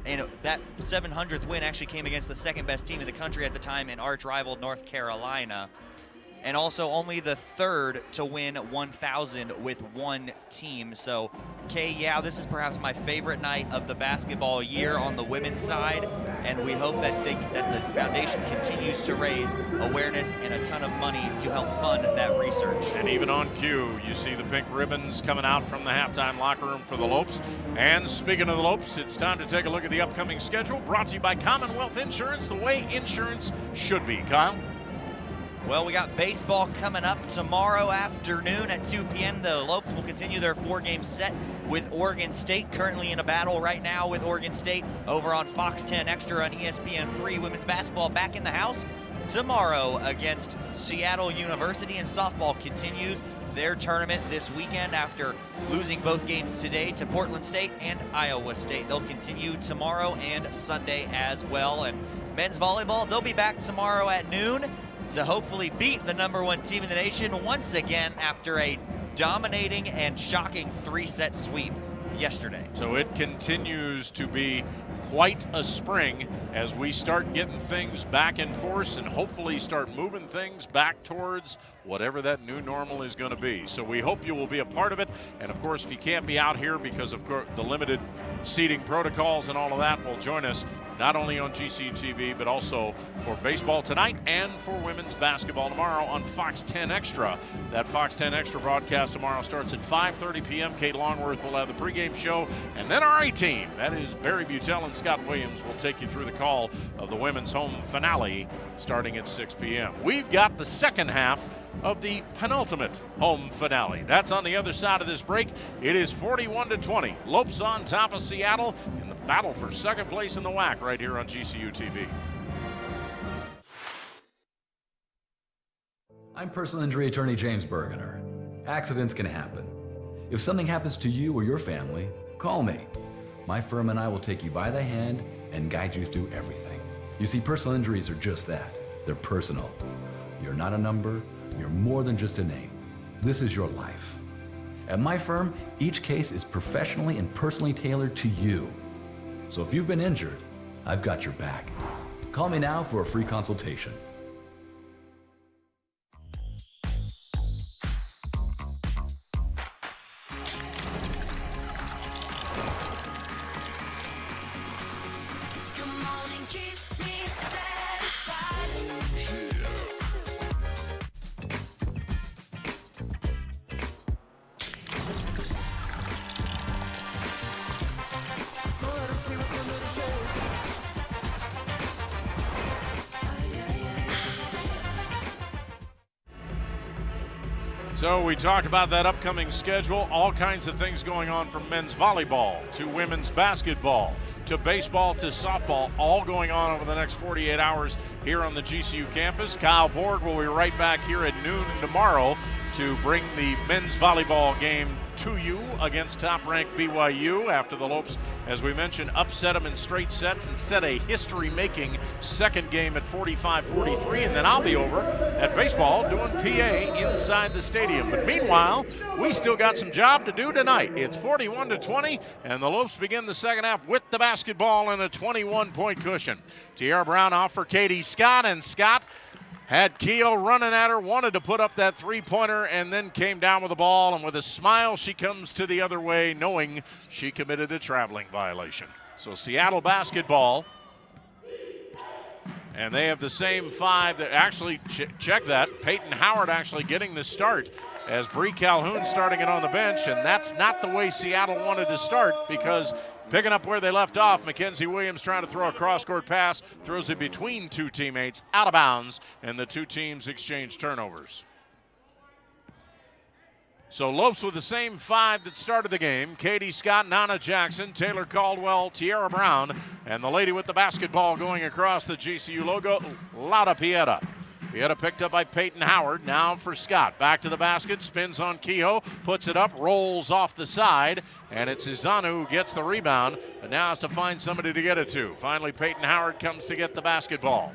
And that 700th win actually came against the second best team in the country at the time, in arch rival North Carolina. And also only the 3rd to win 1,000 with one team. So, Kay Yao, this is perhaps my favorite night of the basketball year on the women's side. And we hope that the foundation continues to raise awareness and a ton of money to help fund that research. And even on cue, you see the pink ribbons coming out from the halftime locker room for the Lopes. And speaking of the Lopes, it's time to take a look at the upcoming schedule, brought to you by Commonwealth Insurance, the way insurance should be. Kyle? Well, we got baseball coming up tomorrow afternoon at 2 p.m. The Lopes will continue their 4-game set with Oregon State, currently in a battle right now with Oregon State over on Fox 10 Extra on ESPN3. Women's basketball back in the house tomorrow against Seattle University, and softball continues their tournament this weekend after losing both games today to Portland State and Iowa State. They'll continue tomorrow and Sunday as well. And men's volleyball, they'll be back tomorrow at noon to hopefully beat the #1 team in the nation once again after a dominating and shocking 3-set sweep yesterday. So it continues to be quite a spring as we start getting things back in force and hopefully start moving things back towards whatever that new normal is going to be. So we hope you will be a part of it. And of course, if you can't be out here because of the limited seating protocols and all of that, well, join us not only on GCU TV, but also for baseball tonight and for women's basketball tomorrow on Fox 10 Extra. That Fox 10 Extra broadcast tomorrow starts at 5:30 p.m. Kate Longworth will have the pregame show, and then our A-team, that is Barry Butel and Scott Williams, will take you through the call of the women's home finale starting at 6 p.m. We've got the second half of the penultimate home finale. That's on the other side of this break. It is 41-20. Lopes on top of Seattle in the battle for second place in the WAC right here on GCU TV. I'm personal injury attorney James Bergener. Accidents can happen. If something happens to you or your family, call me. My firm and I will take you by the hand and guide you through everything. You see, personal injuries are just that. They're personal. You're not a number. You're more than just a name. This is your life. At my firm, each case is professionally and personally tailored to you. So if you've been injured, I've got your back. Call me now for a free consultation. So we talked about that upcoming schedule, all kinds of things going on from men's volleyball to women's basketball to baseball to softball, all going on over the next 48 hours here on the GCU campus. Kyle Borg will be right back here at noon tomorrow to bring the men's volleyball game to you against top-ranked BYU after the Lopes, as we mentioned, upset them in straight sets and set a history-making second game at 45-43, and then I'll be over at baseball doing PA inside the stadium. But meanwhile, we still got some job to do tonight. It's 41-20, and the Lopes begin the second half with the basketball and a 21-point cushion. Tiara Brown off for Katie Scott, and Scott had Keogh running at her, wanted to put up that three-pointer, and then came down with the ball, and with a smile she comes to the other way, knowing she committed a traveling violation. So Seattle basketball, and they have the same five that actually, check that, Peyton Howard actually getting the start as Bree Calhoun starting it on the bench, and that's not the way Seattle wanted to start, because picking up where they left off, Mackenzie Williams trying to throw a cross-court pass, throws it between two teammates, out of bounds, and the two teams exchange turnovers. So Lopes with the same five that started the game: Katie Scott, Nana Jackson, Taylor Caldwell, Tiara Brown, and the lady with the basketball going across the GCU logo, Lada Pieta. Pieta picked up by Peyton Howard. Now for Scott. Back to the basket. Spins on Kehoe. Puts it up. Rolls off the side. And it's Izanu who gets the rebound. But now has to find somebody to get it to. Finally, Peyton Howard comes to get the basketball.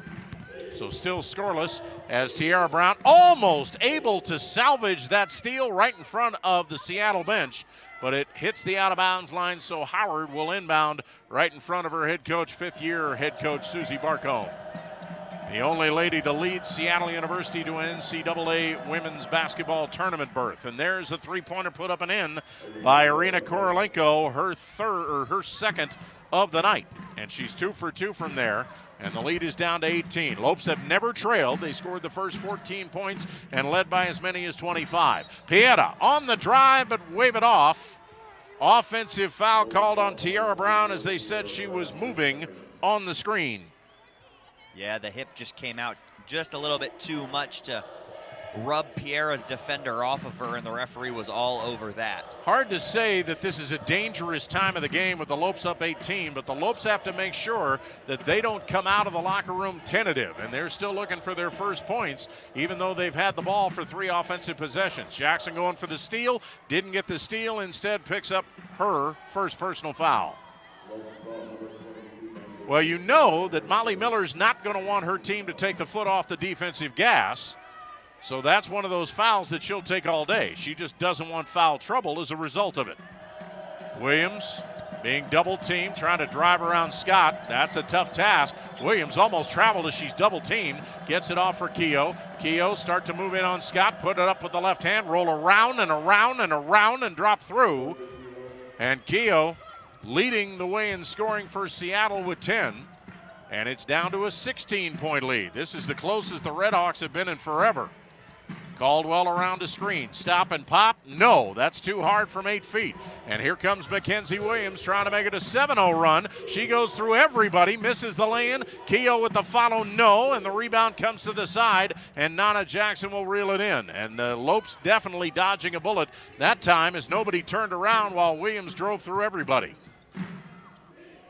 So still scoreless as Tiara Brown almost able to salvage that steal right in front of the Seattle bench. But it hits the out-of-bounds line, so Howard will inbound right in front of her head coach, fifth-year head coach Susie Barcombe. The only lady to lead Seattle University to an NCAA women's basketball tournament berth. And there's a three-pointer put up and in by Irina Korolenko, her second of the night. And she's 2 for 2 from there. And the lead is down to 18. Lopes have never trailed. They scored the first 14 points and led by as many as 25. Pieta on the drive, but wave it off. Offensive foul called on Tiara Brown as they said she was moving on the screen. Yeah, the hip just came out just a little bit too much to rub Piera's defender off of her, and the referee was all over that. Hard to say that this is a dangerous time of the game with the Lopes up 18, but the Lopes have to make sure that they don't come out of the locker room tentative, and they're still looking for their first points, even though they've had the ball for 3 offensive possessions. Jackson going for the steal, didn't get the steal, instead picks up her first personal foul. Well, you know that Molly Miller's not going to want her team to take the foot off the defensive gas. So that's one of those fouls that she'll take all day. She just doesn't want foul trouble as a result of it. Williams being double teamed, trying to drive around Scott. That's a tough task. Williams almost traveled as she's double teamed. Gets it off for Keogh. Keogh start to move in on Scott, put it up with the left hand, roll around and around and around and drop through. And Keogh leading the way in scoring for Seattle with 10. And it's down to a 16-point lead. This is the closest the Redhawks have been in forever. Caldwell around a screen. Stop and pop. No, that's too hard from 8 feet. And here comes Mackenzie Williams trying to make it a 7-0 run. She goes through everybody, misses the lay-in. Keogh with the follow, no, and the rebound comes to the side, and Nana Jackson will reel it in. And the Lopes definitely dodging a bullet that time as nobody turned around while Williams drove through everybody.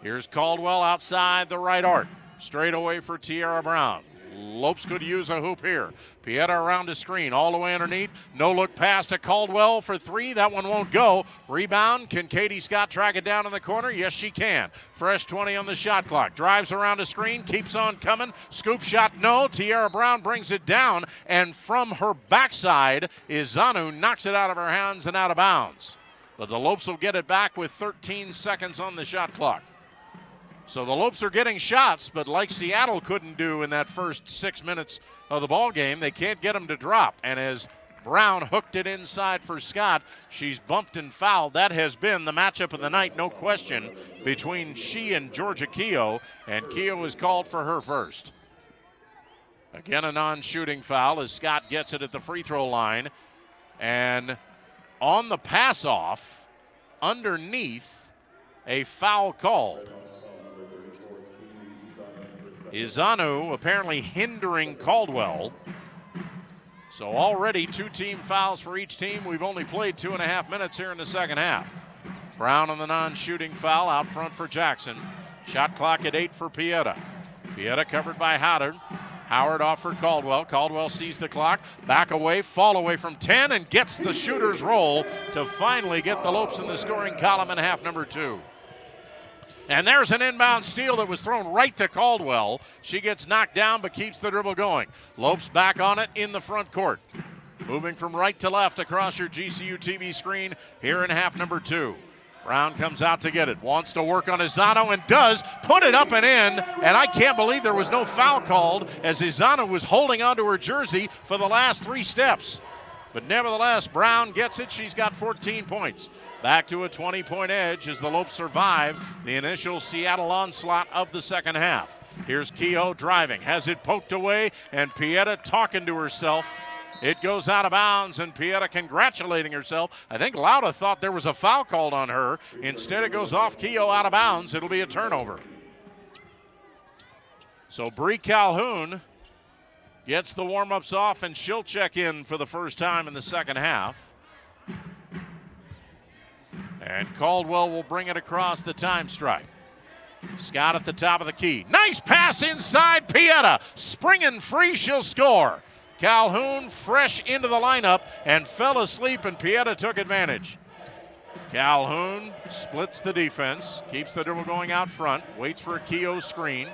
Here's Caldwell outside the right arc. Straight away for Tiara Brown. Lopes could use a hoop here. Pieta around the screen, all the way underneath. No look pass to Caldwell for 3. That one won't go. Rebound. Can Katie Scott track it down in the corner? Yes, she can. Fresh 20 on the shot clock. Drives around the screen, keeps on coming. Scoop shot, no. Tiara Brown brings it down, and from her backside, Izanu knocks it out of her hands and out of bounds. But the Lopes will get it back with 13 seconds on the shot clock. So the Lopes are getting shots, but like Seattle couldn't do in that first 6 minutes of the ball game, they can't get them to drop. And as Brown hooked it inside for Scott, she's bumped and fouled. That has been the matchup of the night, no question, between she and Georgia Keogh, and Keogh is called for her first. Again, a non-shooting foul as Scott gets it at the free throw line. And on the pass off, underneath, a foul called. Izanu apparently hindering Caldwell. So already 2 team fouls for each team. We've only played 2.5 minutes here in the second half. Brown on the non-shooting foul out front for Jackson. Shot clock at 8 for Pieta. Pieta covered by Howard. Howard off for Caldwell. Caldwell sees the clock, back away, fall away from 10, and gets the shooter's roll to finally get the Lopes in the scoring column in half number 2. And there's an inbound steal that was thrown right to Caldwell. She gets knocked down but keeps the dribble going. Lopes back on it in the front court. Moving from right to left across your GCU TV screen here in half number 2. Brown comes out to get it, wants to work on Izano and does, put it up and in, and I can't believe there was no foul called as Izano was holding onto her jersey for the last 3 steps. But nevertheless, Brown gets it. She's got 14 points. Back to a 20-point edge as the Lopes survive the initial Seattle onslaught of the second half. Here's Kehoe driving, has it poked away, and Pieta talking to herself. It goes out of bounds, and Pieta congratulating herself. I think Lauda thought there was a foul called on her. Instead, it goes off Kehoe out of bounds. It'll be a turnover. So Bree Calhoun gets the warm-ups off, and she'll check in for the first time in the second half. And Caldwell will bring it across the time stripe. Scott at the top of the key. Nice pass inside. Pieta springing free. She'll score. Calhoun fresh into the lineup and fell asleep, and Pieta took advantage. Calhoun splits the defense, keeps the dribble going out front, waits for a Kehoe screen,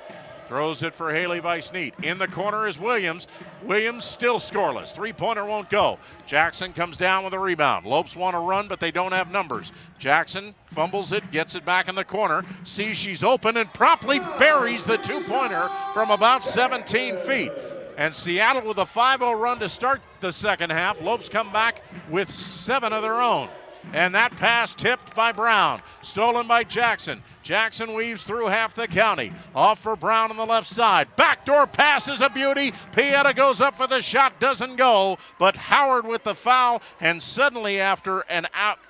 throws it for Haley Weiss-Neat. In the corner is Williams. Williams still scoreless. 3-pointer won't go. Jackson comes down with a rebound. Lopes want to run, but they don't have numbers. Jackson fumbles it, gets it back in the corner, sees she's open, and promptly buries the 2-pointer from about 17 feet. And Seattle with a 5-0 run to start the second half. Lopes come back with 7 of their own. And that pass tipped by Brown, stolen by Jackson. Jackson weaves through half the county. Off for Brown on the left side. Backdoor pass is a beauty. Pieta goes up for the shot, doesn't go. But Howard with the foul, and suddenly after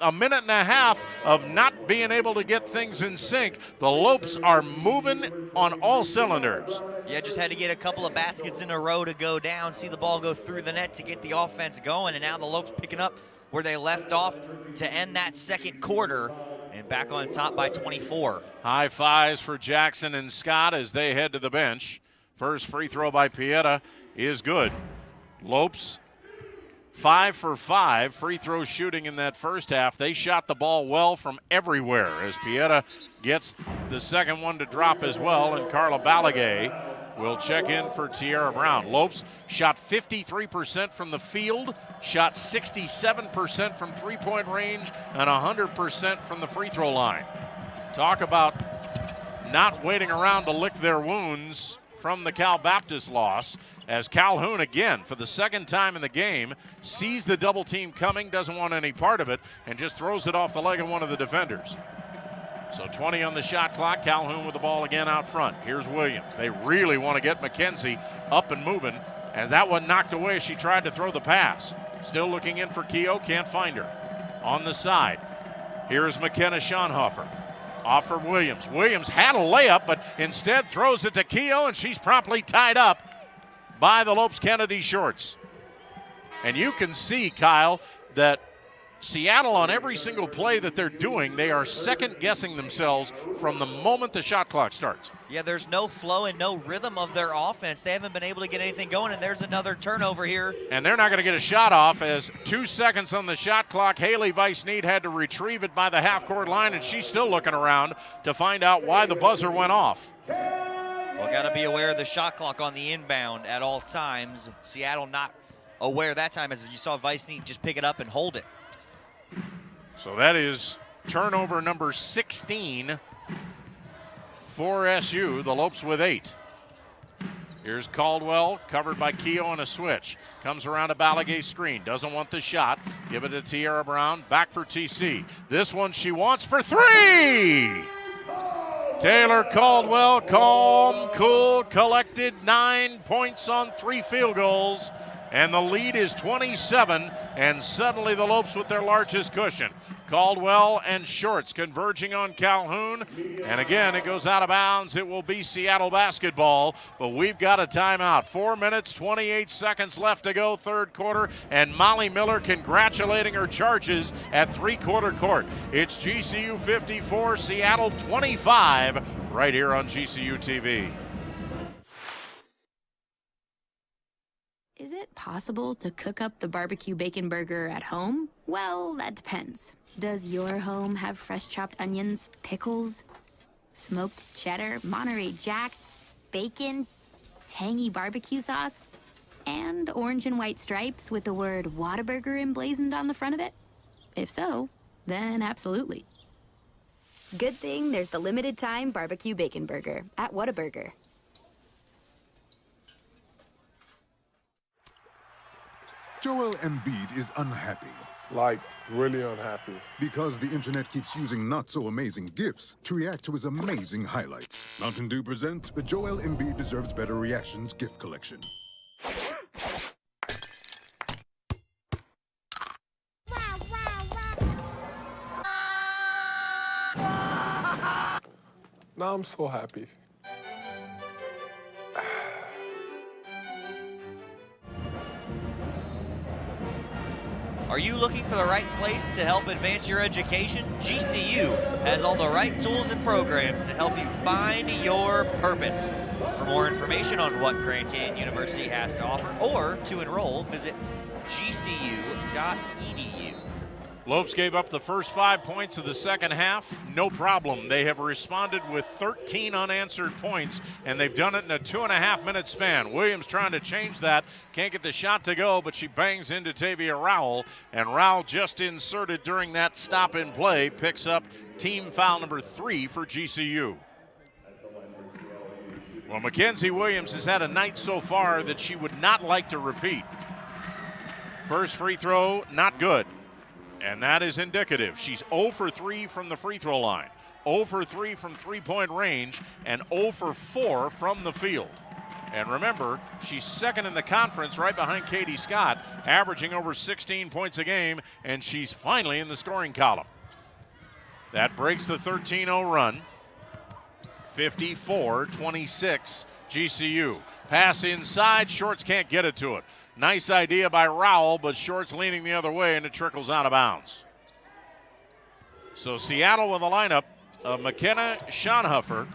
a minute and a half of not being able to get things in sync, the Lopes are moving on all cylinders. Yeah, just had to get a couple of baskets in a row to go down, see the ball go through the net to get the offense going, and now the Lopes picking up where they left off to end that second quarter and back on top by 24. High fives for Jackson and Scott as they head to the bench. First free throw by Pieta is good. Lopes 5 for 5 free throw shooting in that first half. They shot the ball well from everywhere as Pieta gets the second one to drop as well, and Carla Balagay will check in for Tierra Brown. Lopes shot 53% from the field, shot 67% from three-point range, and 100% from the free throw line. Talk about not waiting around to lick their wounds from the Cal Baptist loss, as Calhoun again, for the second time in the game, sees the double team coming, doesn't want any part of it, and just throws it off the leg of one of the defenders. So 20 on the shot clock. Calhoun with the ball again out front. Here's Williams. They really want to get McKenzie up and moving, and that one knocked away. She tried to throw the pass. Still looking in for Kehoe, can't find her. On the side, here's McKenna Schonhofer. Off for Williams. Williams had a layup, but instead throws it to Kehoe, and she's promptly tied up by the Lopes Kennedy shorts. And you can see, Kyle, that Seattle, on every single play that they're doing, they are second-guessing themselves from the moment the shot clock starts. Yeah, there's no flow and no rhythm of their offense. They haven't been able to get anything going, and there's another turnover here. And they're not going to get a shot off as 2 seconds on the shot clock. Haley Weiss-Neat had to retrieve it by the half-court line, and she's still looking around to find out why the buzzer went off. Well, got to be aware of the shot clock on the inbound at all times. Seattle not aware that time, as you saw Weiss-Neat just pick it up and hold it. So that is turnover number 16 for SU, the Lopes with 8. Here's Caldwell, covered by Kehoe on a switch. Comes around a Balagay screen, doesn't want the shot. Give it to Tierra Brown, back for TC. This one she wants for 3! Taylor Caldwell, calm, cool, collected, 9 points on 3 field goals. And the lead is 27, and suddenly the Lopes with their largest cushion. Caldwell and Shorts converging on Calhoun. And again, it goes out of bounds. It will be Seattle basketball, but we've got a timeout. 4 minutes, 28 seconds left to go, third quarter, and Molly Miller congratulating her Charges at three-quarter court. It's GCU 54, Seattle 25, right here on GCU TV. Is it possible to cook up the barbecue bacon burger at home? Well, that depends. Does your home have fresh chopped onions, pickles, smoked cheddar, Monterey Jack, bacon, tangy barbecue sauce, and orange and white stripes with the word Whataburger emblazoned on the front of it? If so, then absolutely. Good thing there's the limited time barbecue bacon burger at Whataburger. Joel Embiid is unhappy. Like, really unhappy. Because the internet keeps using not-so-amazing GIFs to react to his amazing highlights. Mountain Dew presents the Joel Embiid Deserves Better Reactions gift collection. Now I'm so happy. Are you looking for the right place to help advance your education? GCU has all the right tools and programs to help you find your purpose. For more information on what Grand Canyon University has to offer or to enroll, visit gcu.edu. Lopes gave up the first 5 points of the second half. No problem. They have responded with 13 unanswered points, and they've done it in a 2.5-minute span. Williams trying to change that. Can't get the shot to go, but she bangs into Tavia Rowell, and Rowell just inserted during that stop in play, picks up team foul number 3 for GCU. Well, Mackenzie Williams has had a night so far that she would not like to repeat. First free throw, not good. And that is indicative. She's 0 for 3 from the free throw line, 0 for 3 from three-point range, and 0 for 4 from the field. And remember, she's second in the conference right behind Katie Scott, averaging over 16 points a game, and she's finally in the scoring column. That breaks the 13-0 run. 54-26 GCU. Pass inside, Shorts can't get it to it. Nice idea by Rowell, but Shorts leaning the other way, and it trickles out of bounds. So Seattle with a lineup of McKenna Schonhofer,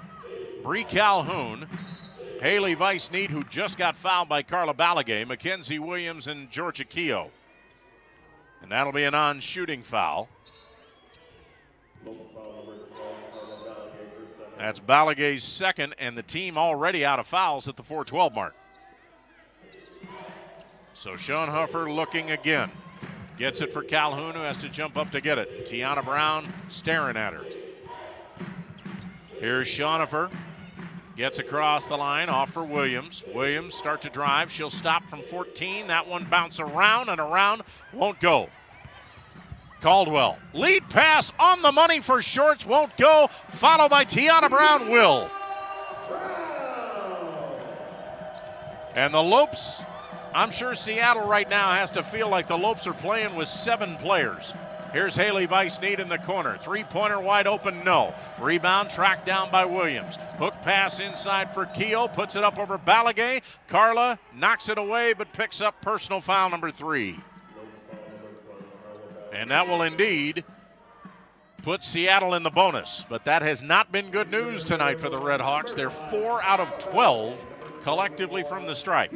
Bree Calhoun, Haley Weiss-Need, who just got fouled by Carla Balagay, Mackenzie Williams, and Georgia Keogh. And that'll be a non-shooting foul. That's Balagay's second, and the team already out of fouls at the 4:12 mark. So Schonhofer looking again. Gets it for Calhoun, who has to jump up to get it. Tiana Brown staring at her. Here's Schonhofer. Gets across the line, off for Williams. Williams start to drive. She'll stop from 14. That one bounce around and around. Won't go. Caldwell. Lead pass on the money for Shorts. Won't go. Followed by Tiana Brown. Will. And the Lopes, I'm sure Seattle right now has to feel like the Lopes are playing with 7 players. Here's Haley Weiss-Need in the corner. Three-pointer wide open, no. Rebound tracked down by Williams. Hook pass inside for Keogh, puts it up over Balagay. Carla knocks it away, but picks up personal foul number 3. And that will indeed put Seattle in the bonus. But that has not been good news tonight for the Red Hawks. They're 4 out of 12 collectively from the stripe.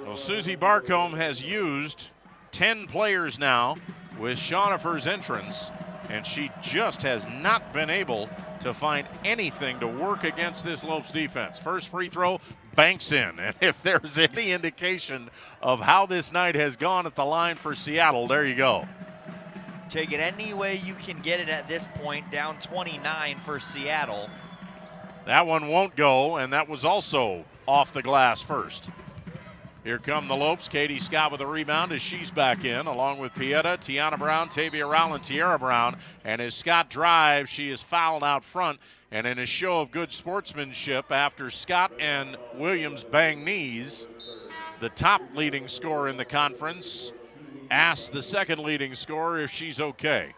Well, Susie Barcombe has used 10 players now with Schonhofer's entrance, and she just has not been able to find anything to work against this Lopes defense. First free throw, banks in. And if there's any indication of how this night has gone at the line for Seattle, there you go. Take it any way you can get it at this point, down 29 for Seattle. That one won't go, and that was also off the glass first. Here come the Lopes. Katie Scott with a rebound as she's back in, along with Pieta, Tiana Brown, Tavia Rowell, and Tierra Brown. And as Scott drives, she is fouled out front. And in a show of good sportsmanship, after Scott and Williams bang knees, the top leading scorer in the conference asks the second leading scorer if she's okay.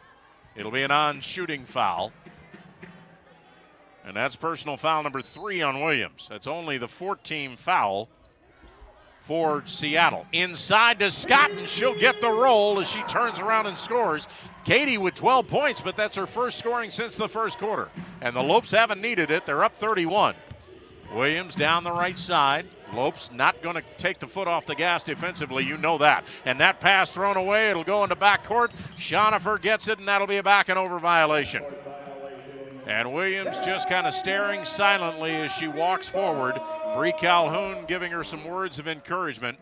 It'll be an on-shooting foul. And that's personal foul number 3 on Williams. That's only the 14th foul for Seattle. Inside to Scott, and she'll get the roll as she turns around and scores. Katie with 12 points, but that's her first scoring since the first quarter. And the Lopes haven't needed it. They're up 31. Williams down the right side. Lopes not going to take the foot off the gas defensively. You know that. And that pass thrown away. It'll go into backcourt. Schonifer gets it, and that'll be a back and over violation. And Williams just kind of staring silently as she walks forward. Bree Calhoun giving her some words of encouragement.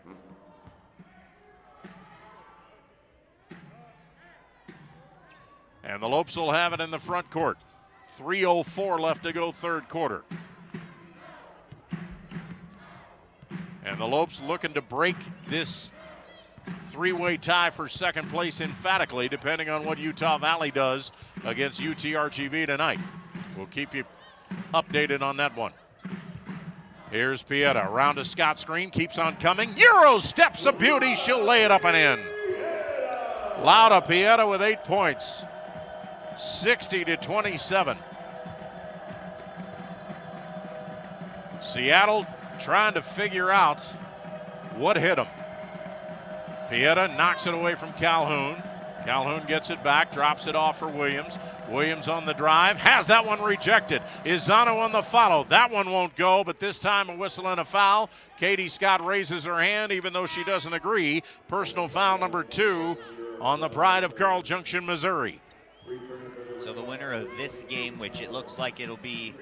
And the Lopes will have it in the front court. 3:04 left to go, third quarter. And the Lopes looking to break this three-way tie for second place emphatically, depending on what Utah Valley does against UTRGV tonight. We'll keep you updated on that one. Here's Pieta, around to Scott screen, keeps on coming. Euro steps of beauty, she'll lay it up and in. Lauda Pieta with 8 points, 60-27. Seattle trying to figure out what hit them. Pieta knocks it away from Calhoun. Calhoun gets it back, drops it off for Williams. Williams on the drive, has that one rejected. Izano on the follow. That one won't go, but this time a whistle and a foul. Katie Scott raises her hand even though she doesn't agree. Personal foul number 2 on the Pride of Carl Junction, Missouri. So the winner of this game, which it looks like it'll be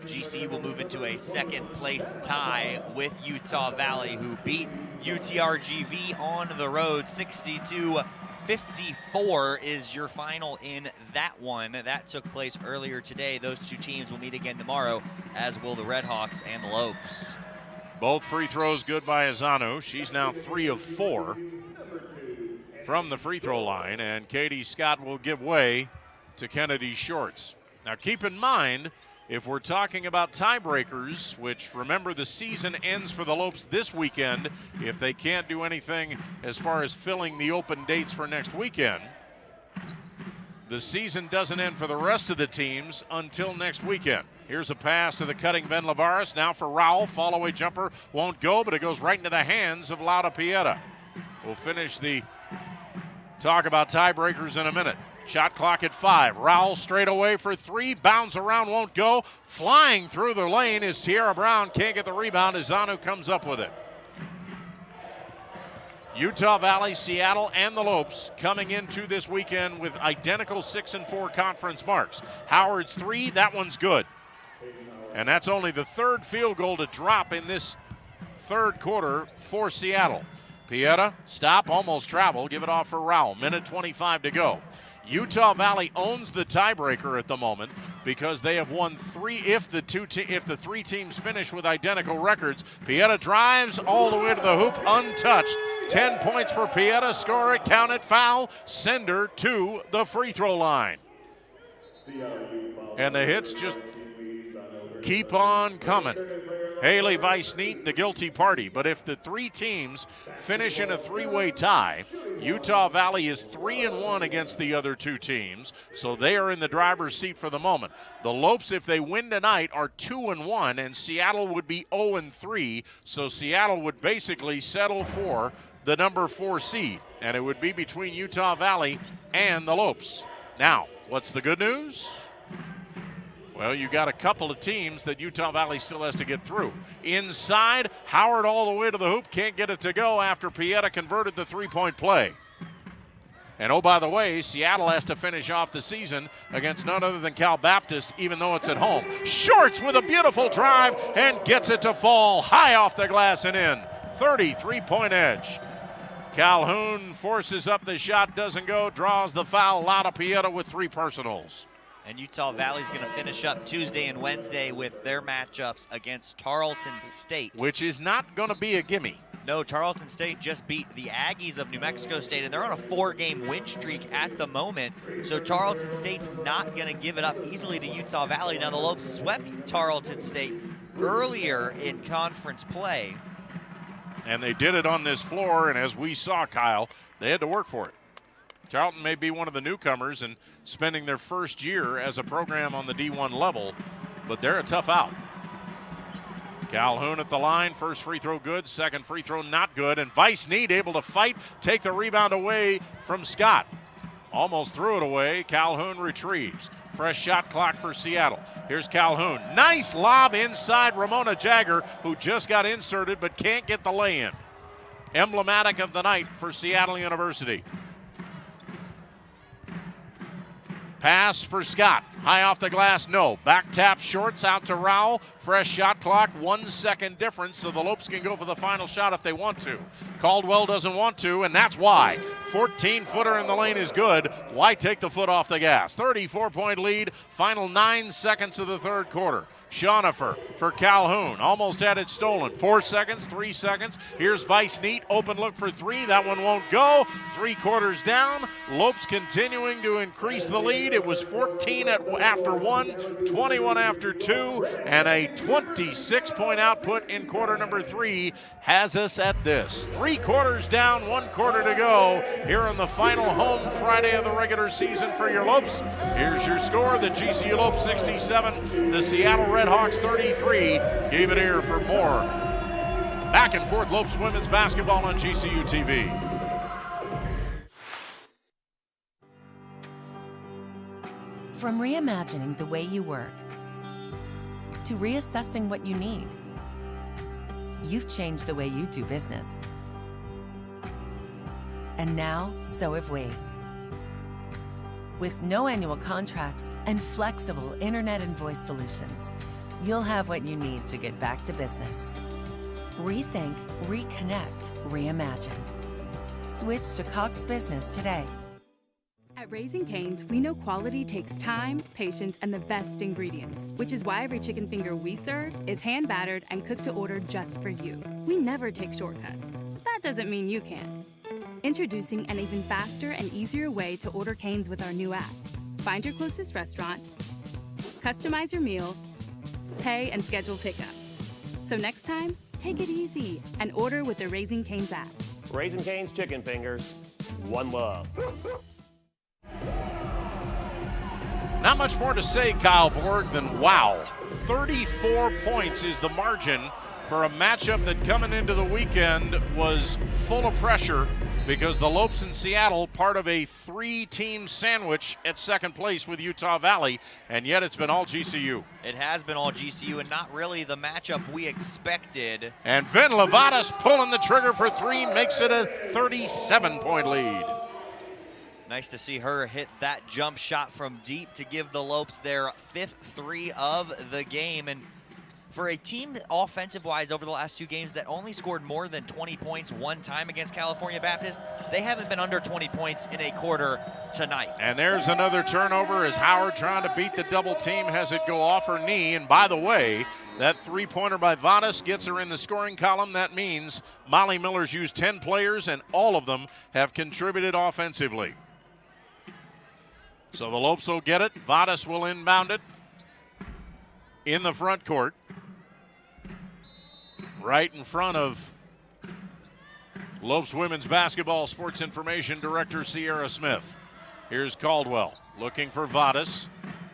GCU, will move into a second place tie with Utah Valley, who beat UTRGV on the road. 62-54 is your final in that one. That took place earlier today. Those two teams will meet again tomorrow, as will the Redhawks and the Lopes. Both free throws good by Izano. She's now 3 of 4 from the free throw line, and Katie Scott will give way to Kennedy Shorts. Now keep in mind, if we're talking about tiebreakers, which remember the season ends for the Lopes this weekend if they can't do anything as far as filling the open dates for next weekend, the season doesn't end for the rest of the teams until next weekend. Here's a pass to the cutting Ben Lavaris. Now for Rowell. Fall-away jumper won't go, but it goes right into the hands of Lauda Pieta. We'll finish the talk about tiebreakers in a minute. Shot clock at 5. Rowell straight away for 3. Bounds around, won't go. Flying through the lane is Tierra Brown. Can't get the rebound. Izano comes up with it. Utah Valley, Seattle, and the Lopes coming into this weekend with identical 6-4 conference marks. Howard's 3, that one's good. And that's only the third field goal to drop in this third quarter for Seattle. Pieta, stop, almost travel, give it off for Rowell. Minute 25 to go. Utah Valley owns the tiebreaker at the moment because they have won 3. If the 3 teams finish with identical records, Pieta drives all the way to the hoop untouched. 10 points for Pieta. Score it, count it, foul. Send her to the free throw line. And the hits just keep on coming. Haley Weiss-Neat, the guilty party. But if the 3 teams finish in a 3-way tie, Utah Valley is 3-1 against the other 2 teams, so they are in the driver's seat for the moment. The Lopes, if they win tonight, are 2-1, and Seattle would be 0-3, so Seattle would basically settle for the number 4 seed, and it would be between Utah Valley and the Lopes. Now, what's the good news? Well, you got a couple of teams that Utah Valley still has to get through. Inside, Howard all the way to the hoop, can't get it to go after Pieta converted the 3-point play. And oh, by the way, Seattle has to finish off the season against none other than Cal Baptist, even though it's at home. Shorts with a beautiful drive and gets it to fall high off the glass and in. 33-point edge. Calhoun forces up the shot, doesn't go, draws the foul. Lauda Pieta with 3 personals. And Utah Valley's going to finish up Tuesday and Wednesday with their matchups against Tarleton State. Which is not going to be a gimme. No, Tarleton State just beat the Aggies of New Mexico State, and they're on a 4-game win streak at the moment. So Tarleton State's not going to give it up easily to Utah Valley. Now the Lopes swept Tarleton State earlier in conference play. And they did it on this floor, and as we saw, Kyle, they had to work for it. Tarleton may be one of the newcomers and spending their first year as a program on the D1 level, but they're a tough out. Calhoun at the line, first free throw good, second free throw not good, and Vice Need able to fight, take the rebound away from Scott. Almost threw it away, Calhoun retrieves. Fresh shot clock for Seattle. Here's Calhoun, nice lob inside Ramona Jagger, who just got inserted but can't get the lay-in. Emblematic of the night for Seattle University. Pass for Scott. High off the glass, no. Back tap shorts out to Rowell. Fresh shot clock, 1 second difference, so the Lopes can go for the final shot if they want to. Caldwell doesn't want to, and that's why. 14-footer in the lane is good. Why take the foot off the gas? 34-point lead, final 9 seconds of the third quarter. Schonifer for Calhoun, almost had it stolen. 4 seconds, 3 seconds. Here's Vice Neat, open look for three. That one won't go. 3 quarters down. Lopes continuing to increase the lead. It was 14 after 1, 21 after 2, and a 26-point output in quarter number 3 has us at this. 3 quarters down, 1 quarter to go here on the final home Friday of the regular season for your Lopes. Here's your score, the GCU Lopes 67, the Seattle Redhawks 33. Keep it here for more back and forth Lopes women's basketball on GCU TV. From reimagining the way you work to reassessing what you need, you've changed the way you do business. And now, so have we. With no annual contracts and flexible internet and voice solutions, you'll have what you need to get back to business. Rethink, reconnect, reimagine. Switch to Cox Business today. At Raising Cane's, we know quality takes time, patience, and the best ingredients, which is why every chicken finger we serve is hand battered and cooked to order just for you. We never take shortcuts. That doesn't mean you can't. Introducing an even faster and easier way to order Cane's with our new app. Find your closest restaurant, customize your meal, pay, and schedule pickup. So next time, take it easy and order with the Raising Cane's app. Raising Cane's chicken fingers, one love. Not much more to say, Kyle Borg, than wow. 34 points is the margin for a matchup that coming into the weekend was full of pressure because the Lopes in Seattle, part of a 3-team sandwich at second place with Utah Valley, and yet it's been all GCU. It has been all GCU and not really the matchup we expected. And Vin Levatas pulling the trigger for 3 makes it a 37-point lead. Nice to see her hit that jump shot from deep to give the Lopes their 5th 3 of the game. And for a team offensive-wise over the last 2 games that only scored more than 20 points one time against California Baptist, they haven't been under 20 points in a quarter tonight. And there's another turnover as Howard, trying to beat the double team, has it go off her knee. And by the way, that 3-pointer by Vadas gets her in the scoring column. That means Molly Miller's used 10 players, and all of them have contributed offensively. So the Lopes will get it. Vadas will inbound it in the front court, right in front of Lopes women's basketball sports information director Sierra Smith. Here's Caldwell looking for Vadas.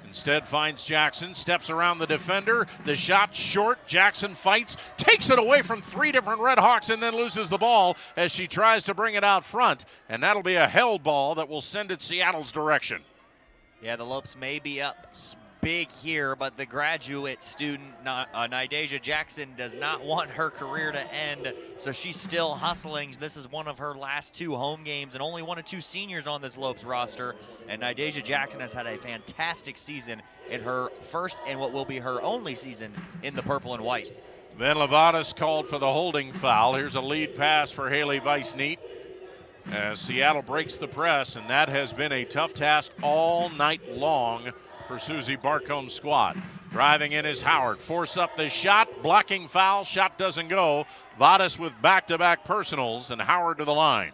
Instead finds Jackson, steps around the defender. The shot short. Jackson fights, takes it away from 3 different Redhawks, and then loses the ball as she tries to bring it out front. And that'll be a held ball that will send it Seattle's direction. Yeah, the Lopes may be up big here, but the graduate student, Nydasia Jackson, does not want her career to end, so she's still hustling. This is one of her last 2 home games, and only 1 of 2 seniors on this Lopes roster. And Nydasia Jackson has had a fantastic season in her first and what will be her only season in the purple and white. Then Levatas called for the holding foul. Here's a lead pass for Haley Vice-Neat as Seattle breaks the press, and that has been a tough task all night long for Susie Barcomb's squad. Driving in is Howard. Force up the shot. Blocking foul. Shot doesn't go. Vadas with back-to-back personals, and Howard to the line.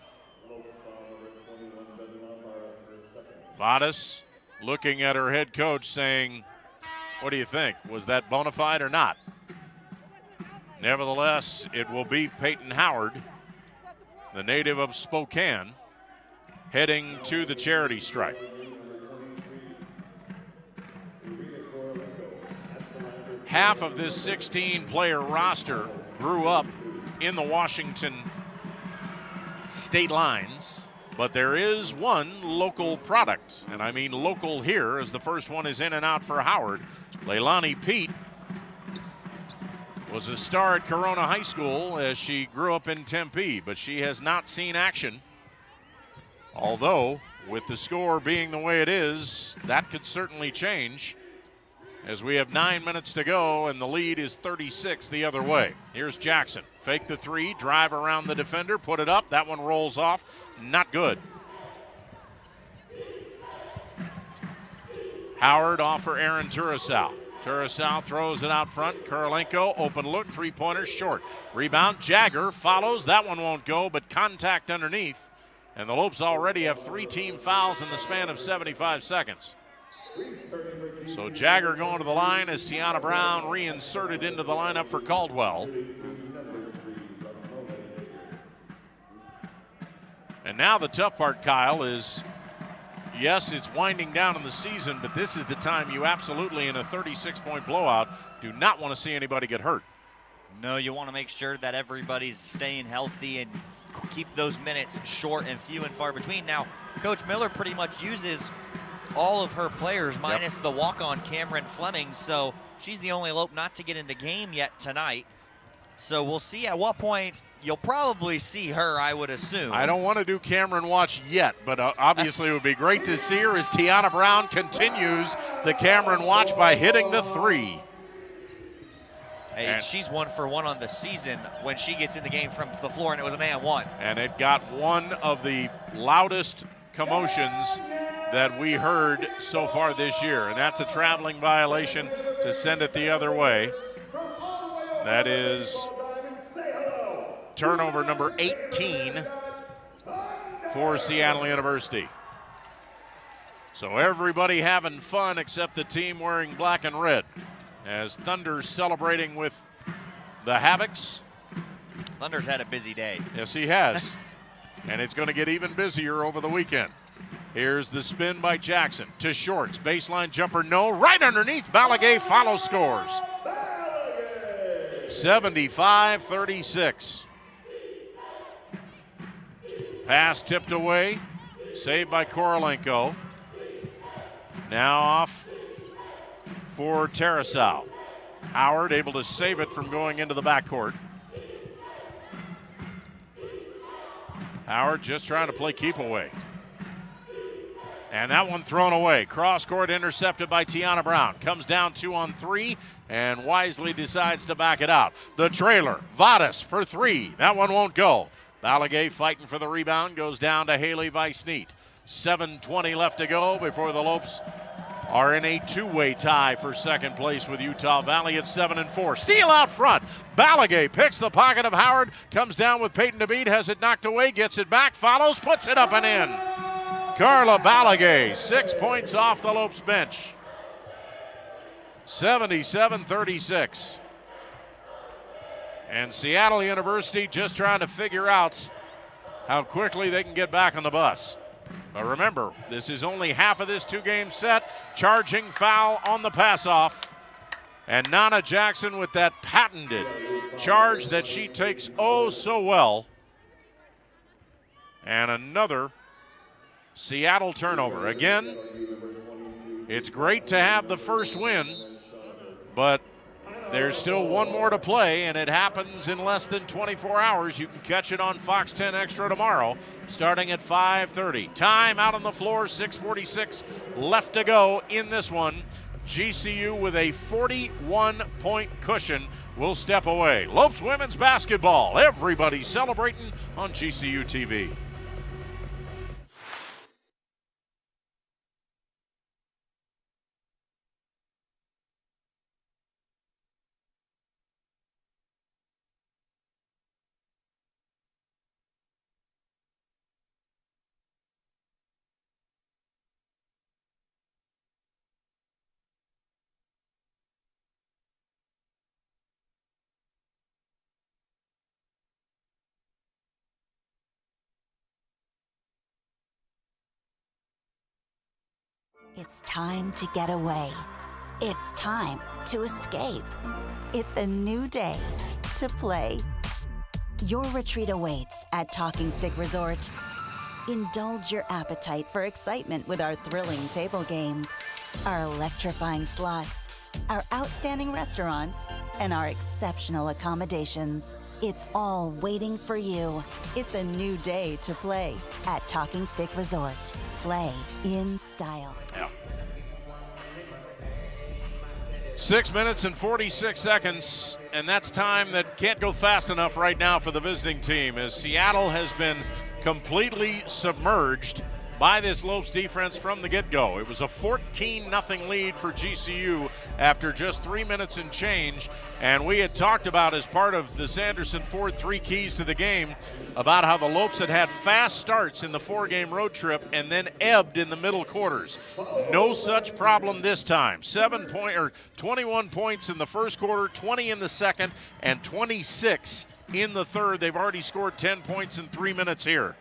Vadas looking at her head coach saying, what do you think? Was that bona fide or not? Nevertheless, it will be Peyton Howard, the native of Spokane, heading to the charity stripe. Half of this 16-player roster grew up in the Washington state lines, but there is one local product, and I mean local here, as the first one is in and out for Howard. Leilani Pete was a star at Corona High School as she grew up in Tempe, but she has not seen action. Although, with the score being the way it is, that could certainly change, as we have 9 minutes to go and the lead is 36 the other way. Here's Jackson. Fake the three, drive around the defender, put it up. That one rolls off. Not good. Howard off for Aaron Turasau. Turasau throws it out front. Korolenko, open look, three-pointer short. Rebound, Jagger follows. That one won't go, but contact underneath. And the Lopes already have 3 team fouls in the span of 75 seconds. So Jagger going to the line as Tiana Brown reinserted into the lineup for Caldwell. And now the tough part, Kyle, is yes, it's winding down in the season, but this is the time you absolutely, in a 36-point blowout, do not want to see anybody get hurt. No, you want to make sure that everybody's staying healthy and keep those minutes short and few and far between. Now, Coach Miller pretty much uses all of her players minus the walk-on Cameron Fleming, so she's the only Lope not to get in the game yet tonight. So we'll see at what point. You'll probably see her, I would assume. I don't want to do Cameron Watch yet, but obviously it would be great to see her as Tiana Brown continues the Cameron Watch by hitting the three. Hey, she's 1 for 1 on the season when she gets in the game from the floor, and it was an and one. And it got one of the loudest commotions that we heard so far this year, and that's a traveling violation to send it the other way. That is turnover number 18 for Seattle University. So everybody having fun except the team wearing black and red, as Thunder's celebrating with the Havocs. Thunder's had a busy day. Yes, he has. And it's going to get even busier over the weekend. Here's the spin by Jackson to Shorts. Baseline jumper, no. Right underneath. Balagay follows, scores. 75-36. Pass tipped away. Saved by Korolenko. Now off for Tarasau. Howard able to save it from going into the backcourt. Howard just trying to play keep away. And that one thrown away. Cross court intercepted by Tiana Brown. Comes down 2 on 3 and wisely decides to back it out. The trailer, Vadas for 3. That one won't go. Balagay fighting for the rebound, goes down to Haley Weissneet. 7:20 left to go before the Lopes are in a two-way tie for second place with Utah Valley at 7-4. Steal out front. Balagay picks the pocket of Howard, comes down with Peyton DeBeat, has it knocked away, gets it back, follows, puts it up and in. Carla Balagay, 6 points off the Lopes bench. 77-36. And Seattle University just trying to figure out how quickly they can get back on the bus. But remember, this is only half of this 2-game set. Charging foul on the pass-off. And Nana Jackson with that patented charge that she takes oh so well. And another Seattle turnover. Again, it's great to have the first win, but there's still one more to play, and it happens in less than 24 hours. You can catch it on Fox 10 Extra tomorrow, starting at 5:30. Time out on the floor, 6:46 left to go in this one. GCU with a 41-point cushion will step away. Lopes women's basketball. Everybody celebrating on GCU TV. It's time to get away. It's time to escape. It's a new day to play. Your retreat awaits at Talking Stick Resort. Indulge your appetite for excitement with our thrilling table games, our electrifying slots, our outstanding restaurants, and our exceptional accommodations. It's all waiting for you. It's a new day to play at Talking Stick Resort. Play in style. Yeah. 6 minutes and 46 seconds, and that's time that can't go fast enough right now for the visiting team, as Seattle has been completely submerged by this Lopes defense from the get-go. It was a 14-0 lead for GCU after just 3 minutes and change, and we had talked about, as part of the Sanderson Ford 3 keys to the game, about how the Lopes had fast starts in the 4-game road trip and then ebbed in the middle quarters. No such problem this time. 21 points in the first quarter, 20 in the second, and 26 in the third. They've already scored 10 points in 3 minutes here.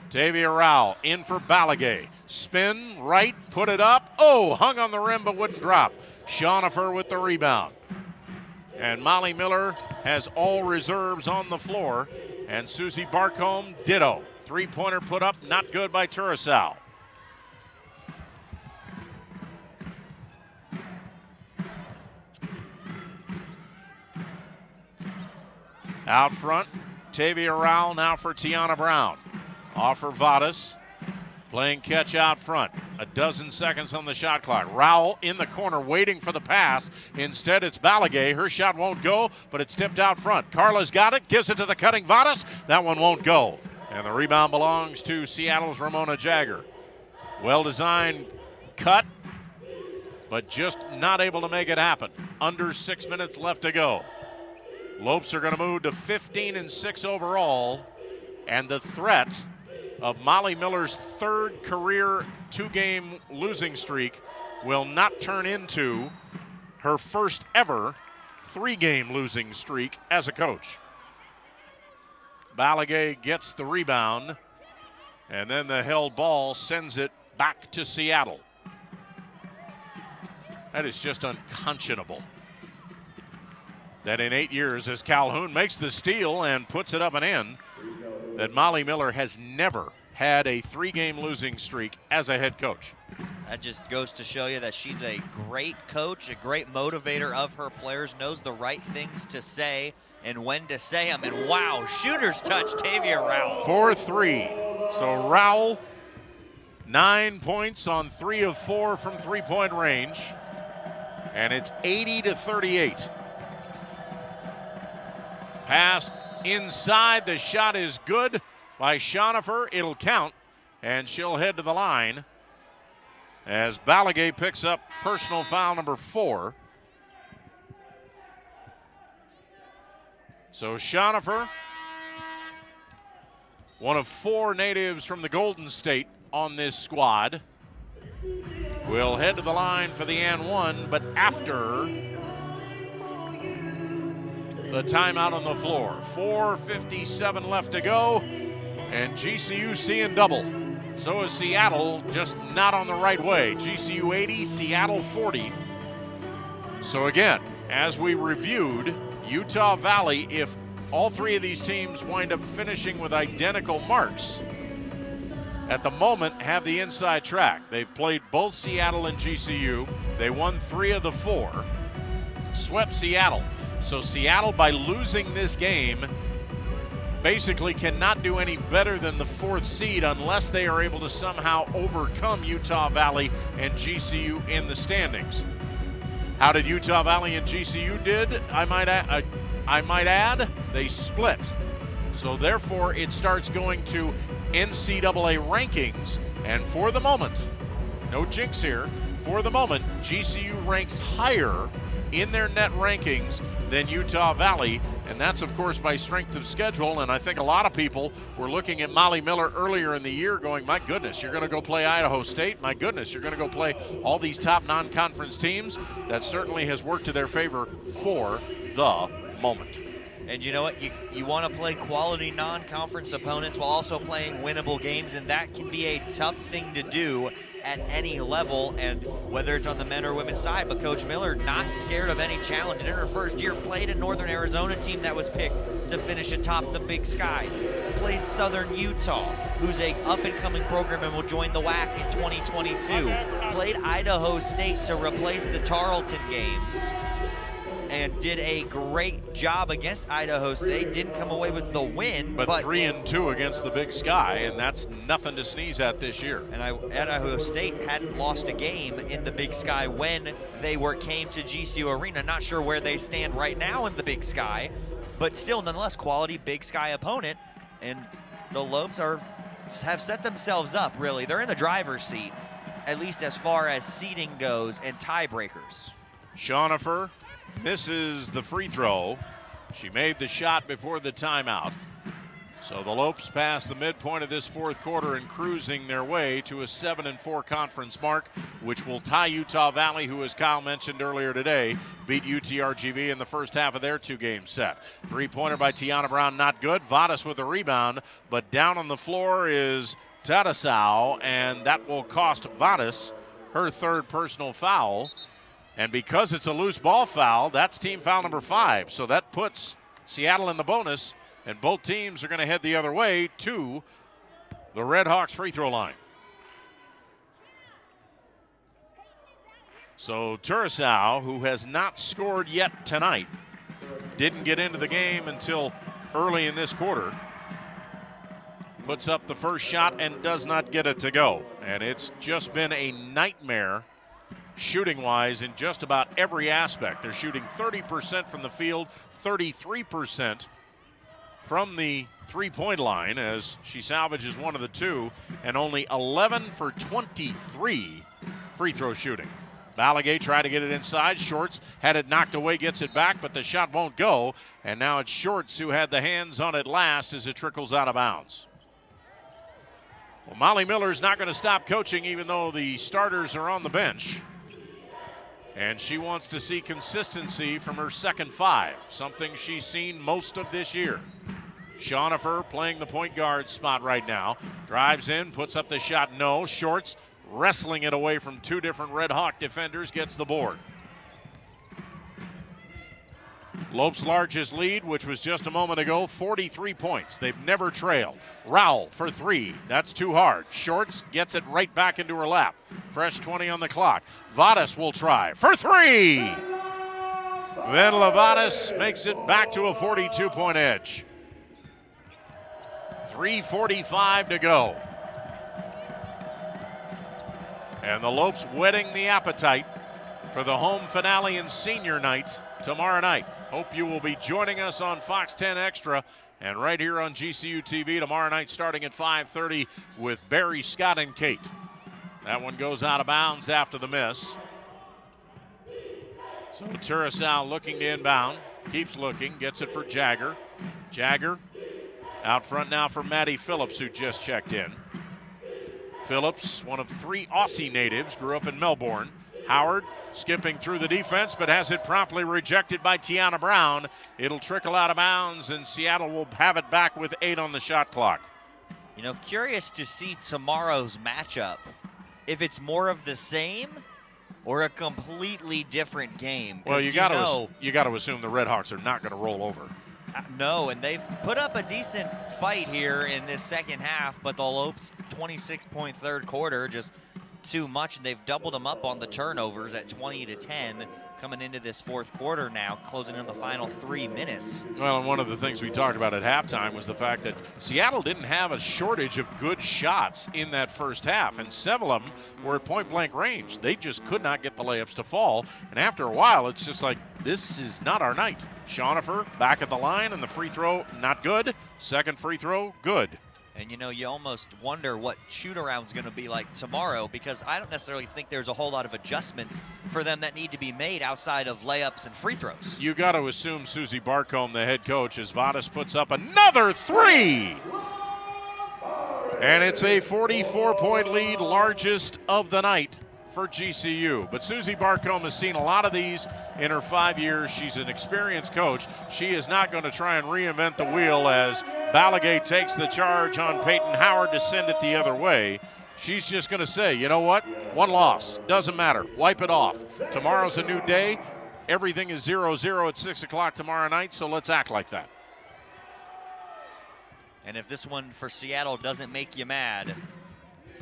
Tavia Rowell in for Balagay. Spin, right, put it up. Oh, hung on the rim but wouldn't drop. Schonifer with the rebound. And Molly Miller has all reserves on the floor. And Susie Barcombe, ditto. Three-pointer put up, not good by Turisau. Out front, Tavia Rowell now for Tiana Brown. Off for Vadas, playing catch out front. A dozen seconds on the shot clock. Rowell in the corner waiting for the pass. Instead, it's Balagay. Her shot won't go, but it's tipped out front. Carla's got it, gives it to the cutting Vadas. That one won't go. And the rebound belongs to Seattle's Ramona Jagger. Well-designed cut, but just not able to make it happen. Under 6 minutes left to go. Lopes are going to move to 15-6 overall, and the threat of Molly Miller's third career 2-game losing streak will not turn into her first ever 3-game losing streak as a coach. Balagay gets the rebound, and then the held ball sends it back to Seattle. That is just unconscionable that in 8 years, as Calhoun makes the steal and puts it up and in, that Molly Miller has never had a 3-game losing streak as a head coach. That just goes to show you that she's a great coach, a great motivator of her players, knows the right things to say and when to say them. And wow, shooter's touch, Tavia Rowell. 4-3. So Rowell, 9 points on 3 of 4 from three-point range. And it's 80-38. Pass inside, the shot is good by Schonifer. It'll count, and she'll head to the line as Balagay picks up personal foul number 4. So Schonifer, one of 4 natives from the Golden State on this squad, will head to the line for the and one, but after the timeout on the floor. 4:57 left to go, and GCU seeing double. So is Seattle, just not on the right way. GCU 80, Seattle 40. So again, as we reviewed, Utah Valley, if all 3 of these teams wind up finishing with identical marks, at the moment have the inside track. They've played both Seattle and GCU. They won 3 of the 4, swept Seattle. So Seattle, by losing this game, basically cannot do any better than the 4th seed unless they are able to somehow overcome Utah Valley and GCU in the standings. How did Utah Valley and GCU did? I might add, they split. So therefore, it starts going to NCAA rankings, and for the moment, no jinx here, for the moment, GCU ranks higher in their net rankings than Utah Valley, and that's of course by strength of schedule. And I think a lot of people were looking at Molly Miller earlier in the year going, my goodness, you're going to go play Idaho State. My goodness, you're going to go play all these top non-conference teams. That certainly has worked to their favor for the moment. And you know what? You want to play quality non-conference opponents while also playing winnable games, and that can be a tough thing to do at any level, and whether it's on the men or women's side. But Coach Miller not scared of any challenge. And in her first year, played a Northern Arizona team that was picked to finish atop the Big Sky. Played Southern Utah, who's a up-and-coming program and will join the WAC in 2022. Played Idaho State to replace the Tarleton games, and did a great job against Idaho State. Didn't come away with the win. But 3-2 against the Big Sky, and that's nothing to sneeze at this year. And Idaho State hadn't lost a game in the Big Sky when they came to GCU Arena. Not sure where they stand right now in the Big Sky, but still nonetheless quality Big Sky opponent. And the Lopes have set themselves up, really. They're in the driver's seat, at least as far as seeding goes and tiebreakers. Schonifer misses the free throw. She made the shot before the timeout. So the Lopes pass the midpoint of this fourth quarter and cruising their way to a 7-4 conference mark, which will tie Utah Valley, who, as Kyle mentioned earlier today, beat UTRGV in the first half of their two-game set. Three-pointer by Tiana Brown, not good. Vadas with a rebound, but down on the floor is Tadasau, and that will cost Vadas her third personal foul. And because it's a loose ball foul, that's team foul number 5. So that puts Seattle in the bonus, and both teams are going to head the other way to the Red Hawks free throw line. So Turasow, who has not scored yet tonight, didn't get into the game until early in this quarter, puts up the first shot and does not get it to go. And it's just been a nightmare shooting-wise in just about every aspect. They're shooting 30% from the field, 33% from the three-point line as she salvages one of the two, and only 11 for 23 free throw shooting. Balagay tried to get it inside. Shorts had it knocked away, gets it back, but the shot won't go. And now it's Shorts who had the hands on it last as it trickles out of bounds. Well, Molly Miller's not going to stop coaching even though the starters are on the bench. And she wants to see consistency from her second 5, something she's seen most of this year. Schonifer playing the point guard spot right now. Drives in, puts up the shot, no. Shorts wrestling it away from two different Red Hawk defenders, gets the board. Lopes' largest lead, which was just a moment ago, 43 points. They've never trailed. Rowell for 3. That's too hard. Shorts gets it right back into her lap. Fresh 20 on the clock. Vadas will try for 3. Then Levadas makes it back to a 42-point edge. 3:45 to go. And the Lopes whetting the appetite for the home finale and senior night tomorrow night. Hope you will be joining us on Fox 10 Extra and right here on GCU TV tomorrow night starting at 5:30 with Barry, Scott, and Kate. That one goes out of bounds after the miss. So Turasow looking to inbound, keeps looking, gets it for Jagger. Jagger out front now for Maddie Phillips, who just checked in. Phillips, one of 3 Aussie natives, grew up in Melbourne. Howard skipping through the defense, but has it promptly rejected by Tiana Brown. It'll trickle out of bounds, and Seattle will have it back with 8 on the shot clock. You know, curious to see tomorrow's matchup. If it's more of the same or a completely different game. Well, you got to assume the Red Hawks are not going to roll over. No, and they've put up a decent fight here in this second half, but the Lopes 26-point third quarter, just too much, and they've doubled them up on the turnovers at 20-10 coming into this fourth quarter now, closing in the final 3 minutes. Well, and one of the things we talked about at halftime was the fact that Seattle didn't have a shortage of good shots in that first half, and 7 of them were at point-blank range. They just could not get the layups to fall, and after a while, it's just like, this is not our night. Schonifer back at the line, and the free throw, not good. Second free throw, good. And, you know, you almost wonder what shoot-around's going to be like tomorrow, because I don't necessarily think there's a whole lot of adjustments for them that need to be made outside of layups and free throws. You got to assume Susie Barcombe, the head coach, as Vadas puts up another 3. And it's a 44-point lead, largest of the night for GCU. But Susie Barcombe has seen a lot of these in her 5 years. She's an experienced coach. She is not going to try and reinvent the wheel as Balagay takes the charge on Peyton Howard to send it the other way. she's just going to say, you know what? One loss. Doesn't matter. Wipe it off. Tomorrow's a new day. Everything is 0-0 at 6 o'clock tomorrow night, so let's act like that. And if this one for Seattle doesn't make you mad,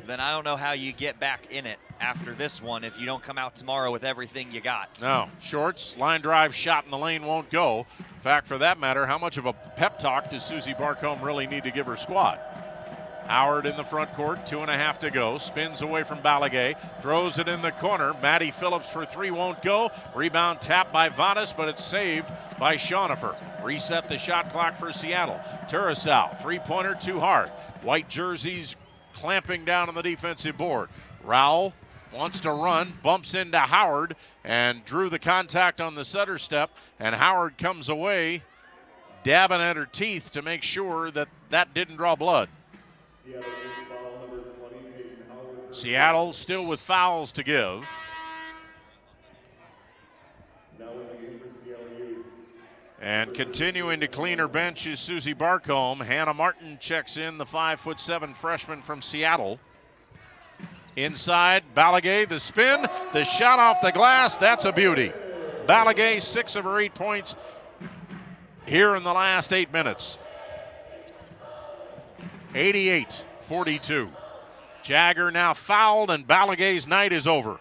then I don't know how you get back in it after this one if you don't come out tomorrow with everything you got. No. Shorts, line drive shot in the lane won't go. In fact, for that matter, how much of a pep talk does Susie Barcombe really need to give her squad? Howard in the front court, 2.5 to go. Spins away from Balagay, throws it in the corner. Maddie Phillips for 3 won't go. Rebound tapped by Vadas, but it's saved by Schaunefer. Reset the shot clock for Seattle. Turrisal, three-pointer too hard. White jerseys clamping down on the defensive board. Rowell wants to run, bumps into Howard, and drew the contact on the Sutter step, and Howard comes away, dabbing at her teeth to make sure that that didn't draw blood. Seattle still with fouls to give. And continuing to clean her bench is Susie Barcombe. Hannah Martin checks in, the 5'7" freshman from Seattle. Inside, Balagay, the spin, the shot off the glass, that's a beauty. Balagay, 6 of her 8 points here in the last 8 minutes. 88-42. Jagger now fouled, and Balagay's night is over.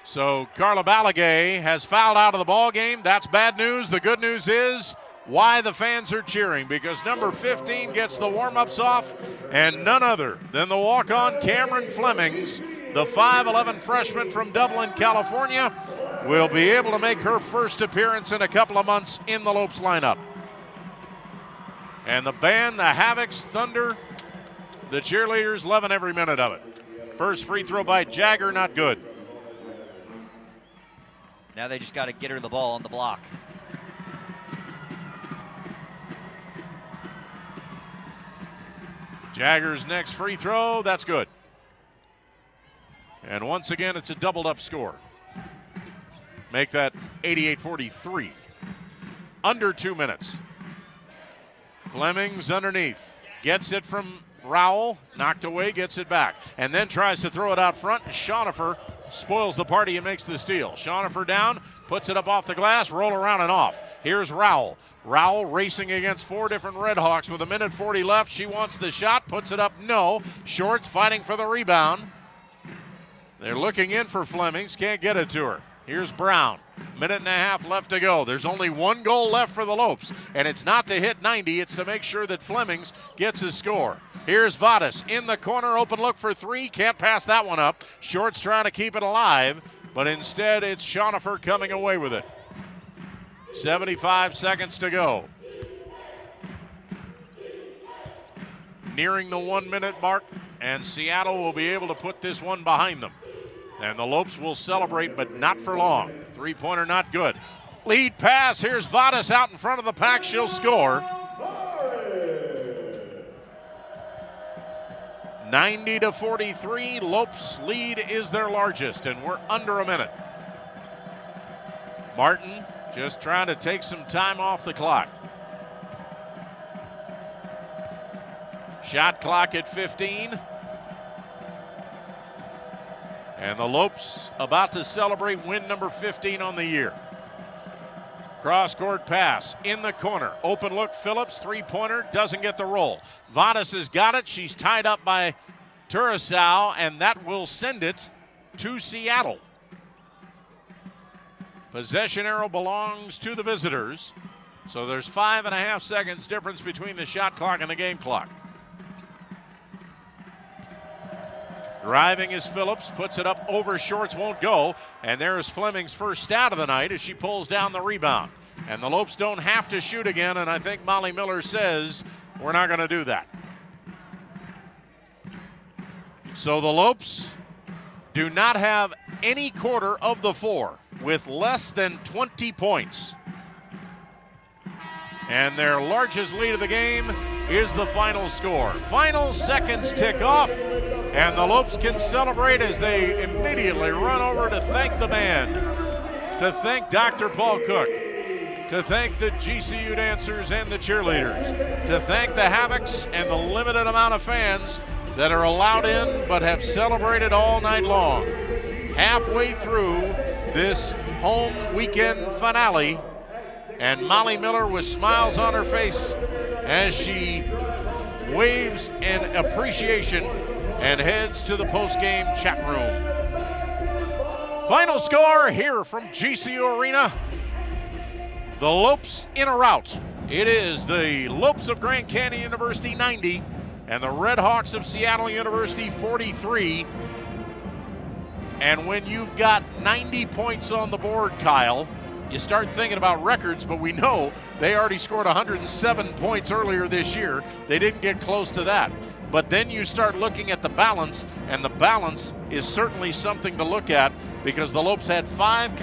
So Carla Balagay has fouled out of the ball game. That's bad news. The good news is why the fans are cheering, because number 15 gets the warm-ups off, and none other than the walk-on Cameron Flemings, the 5'11" freshman from Dublin, California, will be able to make her first appearance in a couple of months in the Lopes lineup. And the band, the Havocs, Thunder, the cheerleaders loving every minute of it. First free throw by Jagger, not good. Now they just got to get her the ball on the block. Jagger's next free throw, that's good. And once again, it's a doubled up score. Make that 88-43. Under 2 minutes. Flemings underneath. Gets it from Rowell, knocked away, gets it back. And then tries to throw it out front. Schaunefer spoils the party and makes the steal. Schaunefer down, puts it up off the glass, roll around and off. Here's Rowell. Rowell racing against 4 different Redhawks with 1:40 left. She wants the shot, puts it up, no. Shorts fighting for the rebound. They're looking in for Flemings, can't get it to her. Here's Brown. 1.5 left to go. There's only 1 goal left for the Lopes, and it's not to hit 90, it's to make sure that Flemings gets his score. Here's Vadas in the corner, open look for 3, can't pass that one up. Shorts trying to keep it alive, but instead it's Schaunefer coming away with it. 75 seconds to go. Nearing the 1 minute mark, and Seattle will be able to put this one behind them. And the Lopes will celebrate, but not for long. 3-pointer not good. Lead pass, here's Vadas out in front of the pack, she'll score. 90-43, Lopes lead is their largest, and we're under a minute. Martin just trying to take some time off the clock. Shot clock at 15. And the Lopes about to celebrate win number 15 on the year. Cross-court pass in the corner. Open look, Phillips, 3-pointer, doesn't get the roll. Vadas has got it. She's tied up by Turrisal, and that will send it to Seattle. Possession arrow belongs to the visitors. So there's 5.5 seconds difference between the shot clock and the game clock. Driving is Phillips, puts it up over Shorts, won't go. And there's Fleming's first stat of the night as she pulls down the rebound. And the Lopes don't have to shoot again, and I think Molly Miller says, we're not going to do that. So the Lopes do not have any quarter of the 4 with less than 20 points. And their largest lead of the game is the final score. Final seconds tick off, and the Lopes can celebrate as they immediately run over to thank the band, to thank Dr. Paul Cook, to thank the GCU dancers and the cheerleaders, to thank the Havocs and the limited amount of fans that are allowed in but have celebrated all night long. Halfway through this home weekend finale, and Molly Miller with smiles on her face as she waves in appreciation and heads to the post-game chat room. Final score here from GCU Arena. The Lopes in a rout. It is the Lopes of Grand Canyon University 90 and the Red Hawks of Seattle University 43. And when you've got 90 points on the board, Kyle, you start thinking about records, but we know they already scored 107 points earlier this year. They didn't get close to that. But then you start looking at the balance, and the balance is certainly something to look at because the Lopes had five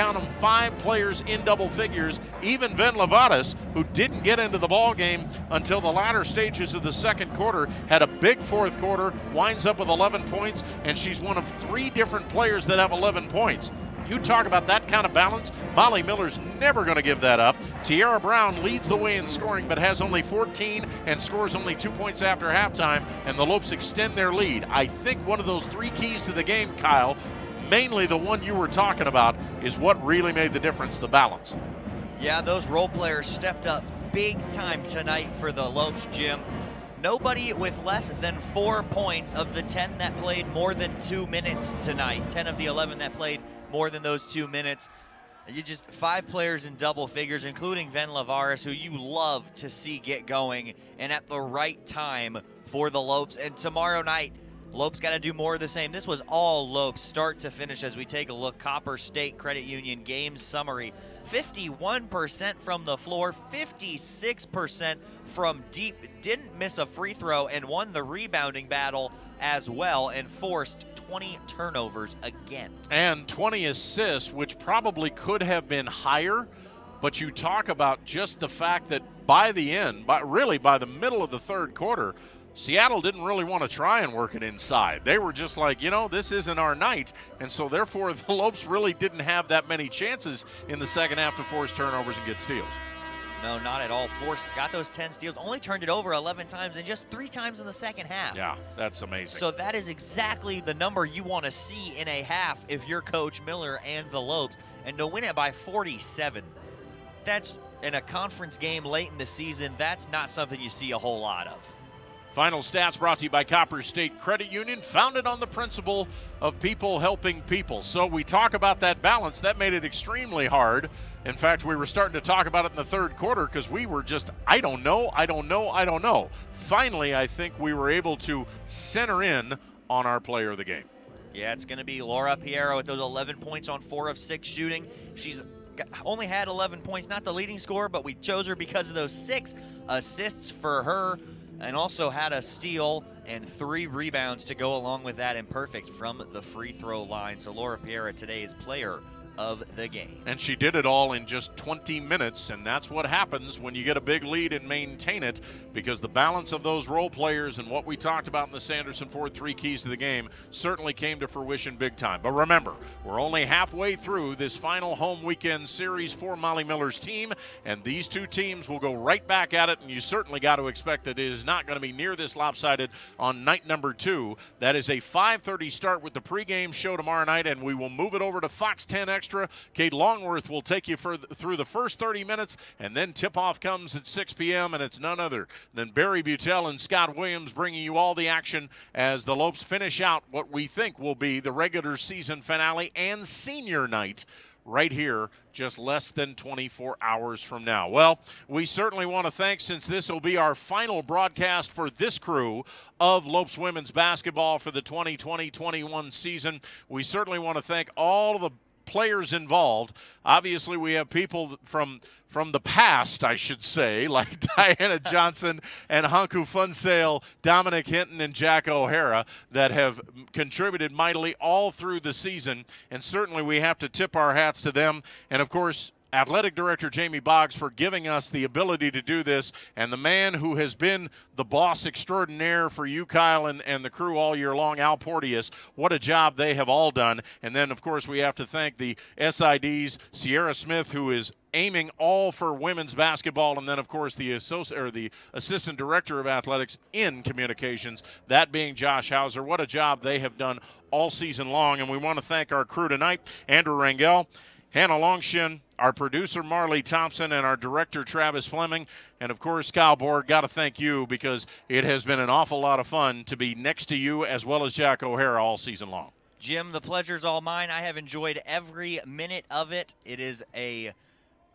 players in double figures. Even Ven Levadas, who didn't get into the ball game until the latter stages of the second quarter, had a big fourth quarter, winds up with 11 points, and she's one of 3 different players that have 11 points. You talk about that kind of balance, Molly Miller's never going to give that up. Tiara Brown leads the way in scoring but has only 14 and scores only 2 points after halftime, and the Lopes extend their lead. I think one of those 3 keys to the game, Kyle, mainly the one you were talking about, is what really made the difference, the balance. Yeah, those role players stepped up big time tonight for the Lopes, Jim. Nobody with less than 4 points of the 10 that played more than 2 minutes tonight. 10 of the 11 that played more than those 2 minutes. You just 5 players in double figures, including Ven Levadas, who you love to see get going and at the right time for the Lopes. And tomorrow night, Lopes got to do more of the same. This was all Lopes start to finish as we take a look. Copper State Credit Union game summary. 51% from the floor, 56% from deep. Didn't miss a free throw and won the rebounding battle as well and forced 20 turnovers again. And 20 assists, which probably could have been higher, but you talk about just the fact that by the end, by the middle of the third quarter, Seattle didn't really want to try and work it inside. They were just like, this isn't our night. And so therefore the Lopes really didn't have that many chances in the second half to force turnovers and get steals. No, not at all. Got those 10 steals, only turned it over 11 times and just 3 times in the second half. Yeah, that's amazing. So that is exactly the number you want to see in a half if you're Coach Miller and the Lopes. And to win it by 47, that's in a conference game late in the season, that's not something you see a whole lot of. Final stats brought to you by Copper State Credit Union, founded on the principle of people helping people. So we talk about that balance. That made it extremely hard. In fact, we were starting to talk about it in the third quarter because we were just, I don't know. Finally, I think we were able to center in on our player of the game. Yeah, it's going to be Laura Piero with those 11 points on 4 of 6 shooting. She's only had 11 points, not the leading scorer, but we chose her because of those 6 assists for her. And also had a steal and 3 rebounds to go along with that, and perfect from the free throw line. So Laura Piera today is player of the game. And she did it all in just 20 minutes, and that's what happens when you get a big lead and maintain it, because the balance of those role players and what we talked about in the Sanderson Ford 3 keys to the game certainly came to fruition big time. But remember, we're only halfway through this final home weekend series for Molly Miller's team, and these 2 teams will go right back at it, and you certainly got to expect that it is not going to be near this lopsided on night number 2. That is a 5:30 start with the pregame show tomorrow night, and we will move it over to Fox 10 Extra. Kate Longworth will take you through the first 30 minutes, and then tip-off comes at 6 p.m., and it's none other than Barry Butel and Scott Williams bringing you all the action as the Lopes finish out what we think will be the regular season finale and senior night right here just less than 24 hours from now. Well, we certainly want to thank, since this will be our final broadcast for this crew of Lopes women's basketball for the 2020-21 season, we certainly want to thank all of the players involved. Obviously, we have people from the past, I should say, like Diana Johnson and Hanku Funsale, Dominic Hinton, and Jack O'Hara, that have contributed mightily all through the season, and certainly we have to tip our hats to them. And, of course, Athletic Director Jamie Boggs for giving us the ability to do this, and the man who has been the boss extraordinaire for you, Kyle, and the crew all year long, Al Porteous. What a job they have all done. And then, of course, we have to thank the SIDs, Sierra Smith, who is aiming all for women's basketball, and then, of course, the assistant director of athletics in communications, that being Josh Hauser. What a job they have done all season long, and we want to thank our crew tonight, Andrew Rangel, Hannah Longshin, our producer Marley Thompson, and our director Travis Fleming, and of course Kyle Borg. Got to thank you because it has been an awful lot of fun to be next to you as well as Jack O'Hara all season long. Jim, the pleasure's all mine. I have enjoyed every minute of it. It is a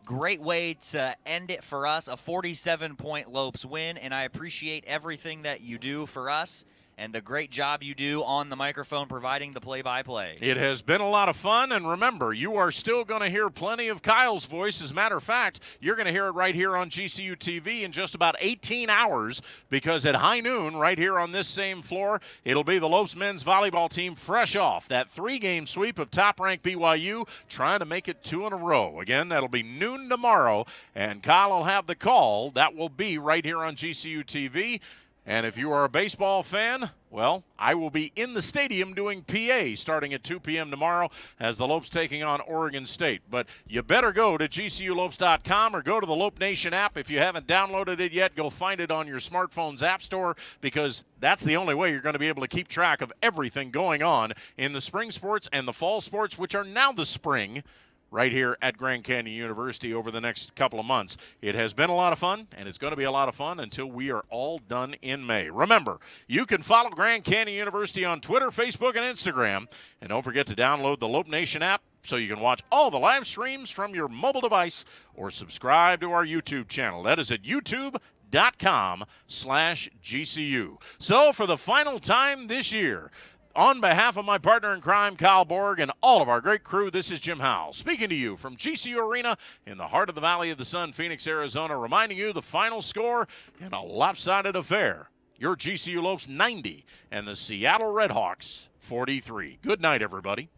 great way to end it for us, a 47-point Lopes win, and I appreciate everything that you do for us and the great job you do on the microphone providing the play-by-play. It has been a lot of fun, and remember, you are still going to hear plenty of Kyle's voice. As a matter of fact, you're going to hear it right here on GCU TV in just about 18 hours, because at high noon, right here on this same floor, it'll be the Lopes men's volleyball team fresh off that 3-game sweep of top-ranked BYU, trying to make it 2 in a row. Again, that'll be noon tomorrow, and Kyle will have the call. That will be right here on GCU TV. And if you are a baseball fan, well, I will be in the stadium doing PA starting at 2 p.m. tomorrow as the Lopes taking on Oregon State. But you better go to GCULopes.com or go to the Lope Nation app. If you haven't downloaded it yet, go find it on your smartphone's app store, because that's the only way you're going to be able to keep track of everything going on in the spring sports and the fall sports, which are now the spring, right here at Grand Canyon University over the next couple of months. It has been a lot of fun, and it's going to be a lot of fun until we are all done in May. Remember, you can follow Grand Canyon University on Twitter, Facebook, and Instagram. And don't forget to download the Lope Nation app so you can watch all the live streams from your mobile device or subscribe to our YouTube channel. That is at youtube.com/GCU. So for the final time this year, on behalf of my partner in crime, Kyle Borg, and all of our great crew, this is Jim Howell speaking to you from GCU Arena in the heart of the Valley of the Sun, Phoenix, Arizona, reminding you the final score in a lopsided affair. Your GCU Lopes 90 and the Seattle Redhawks 43. Good night, everybody.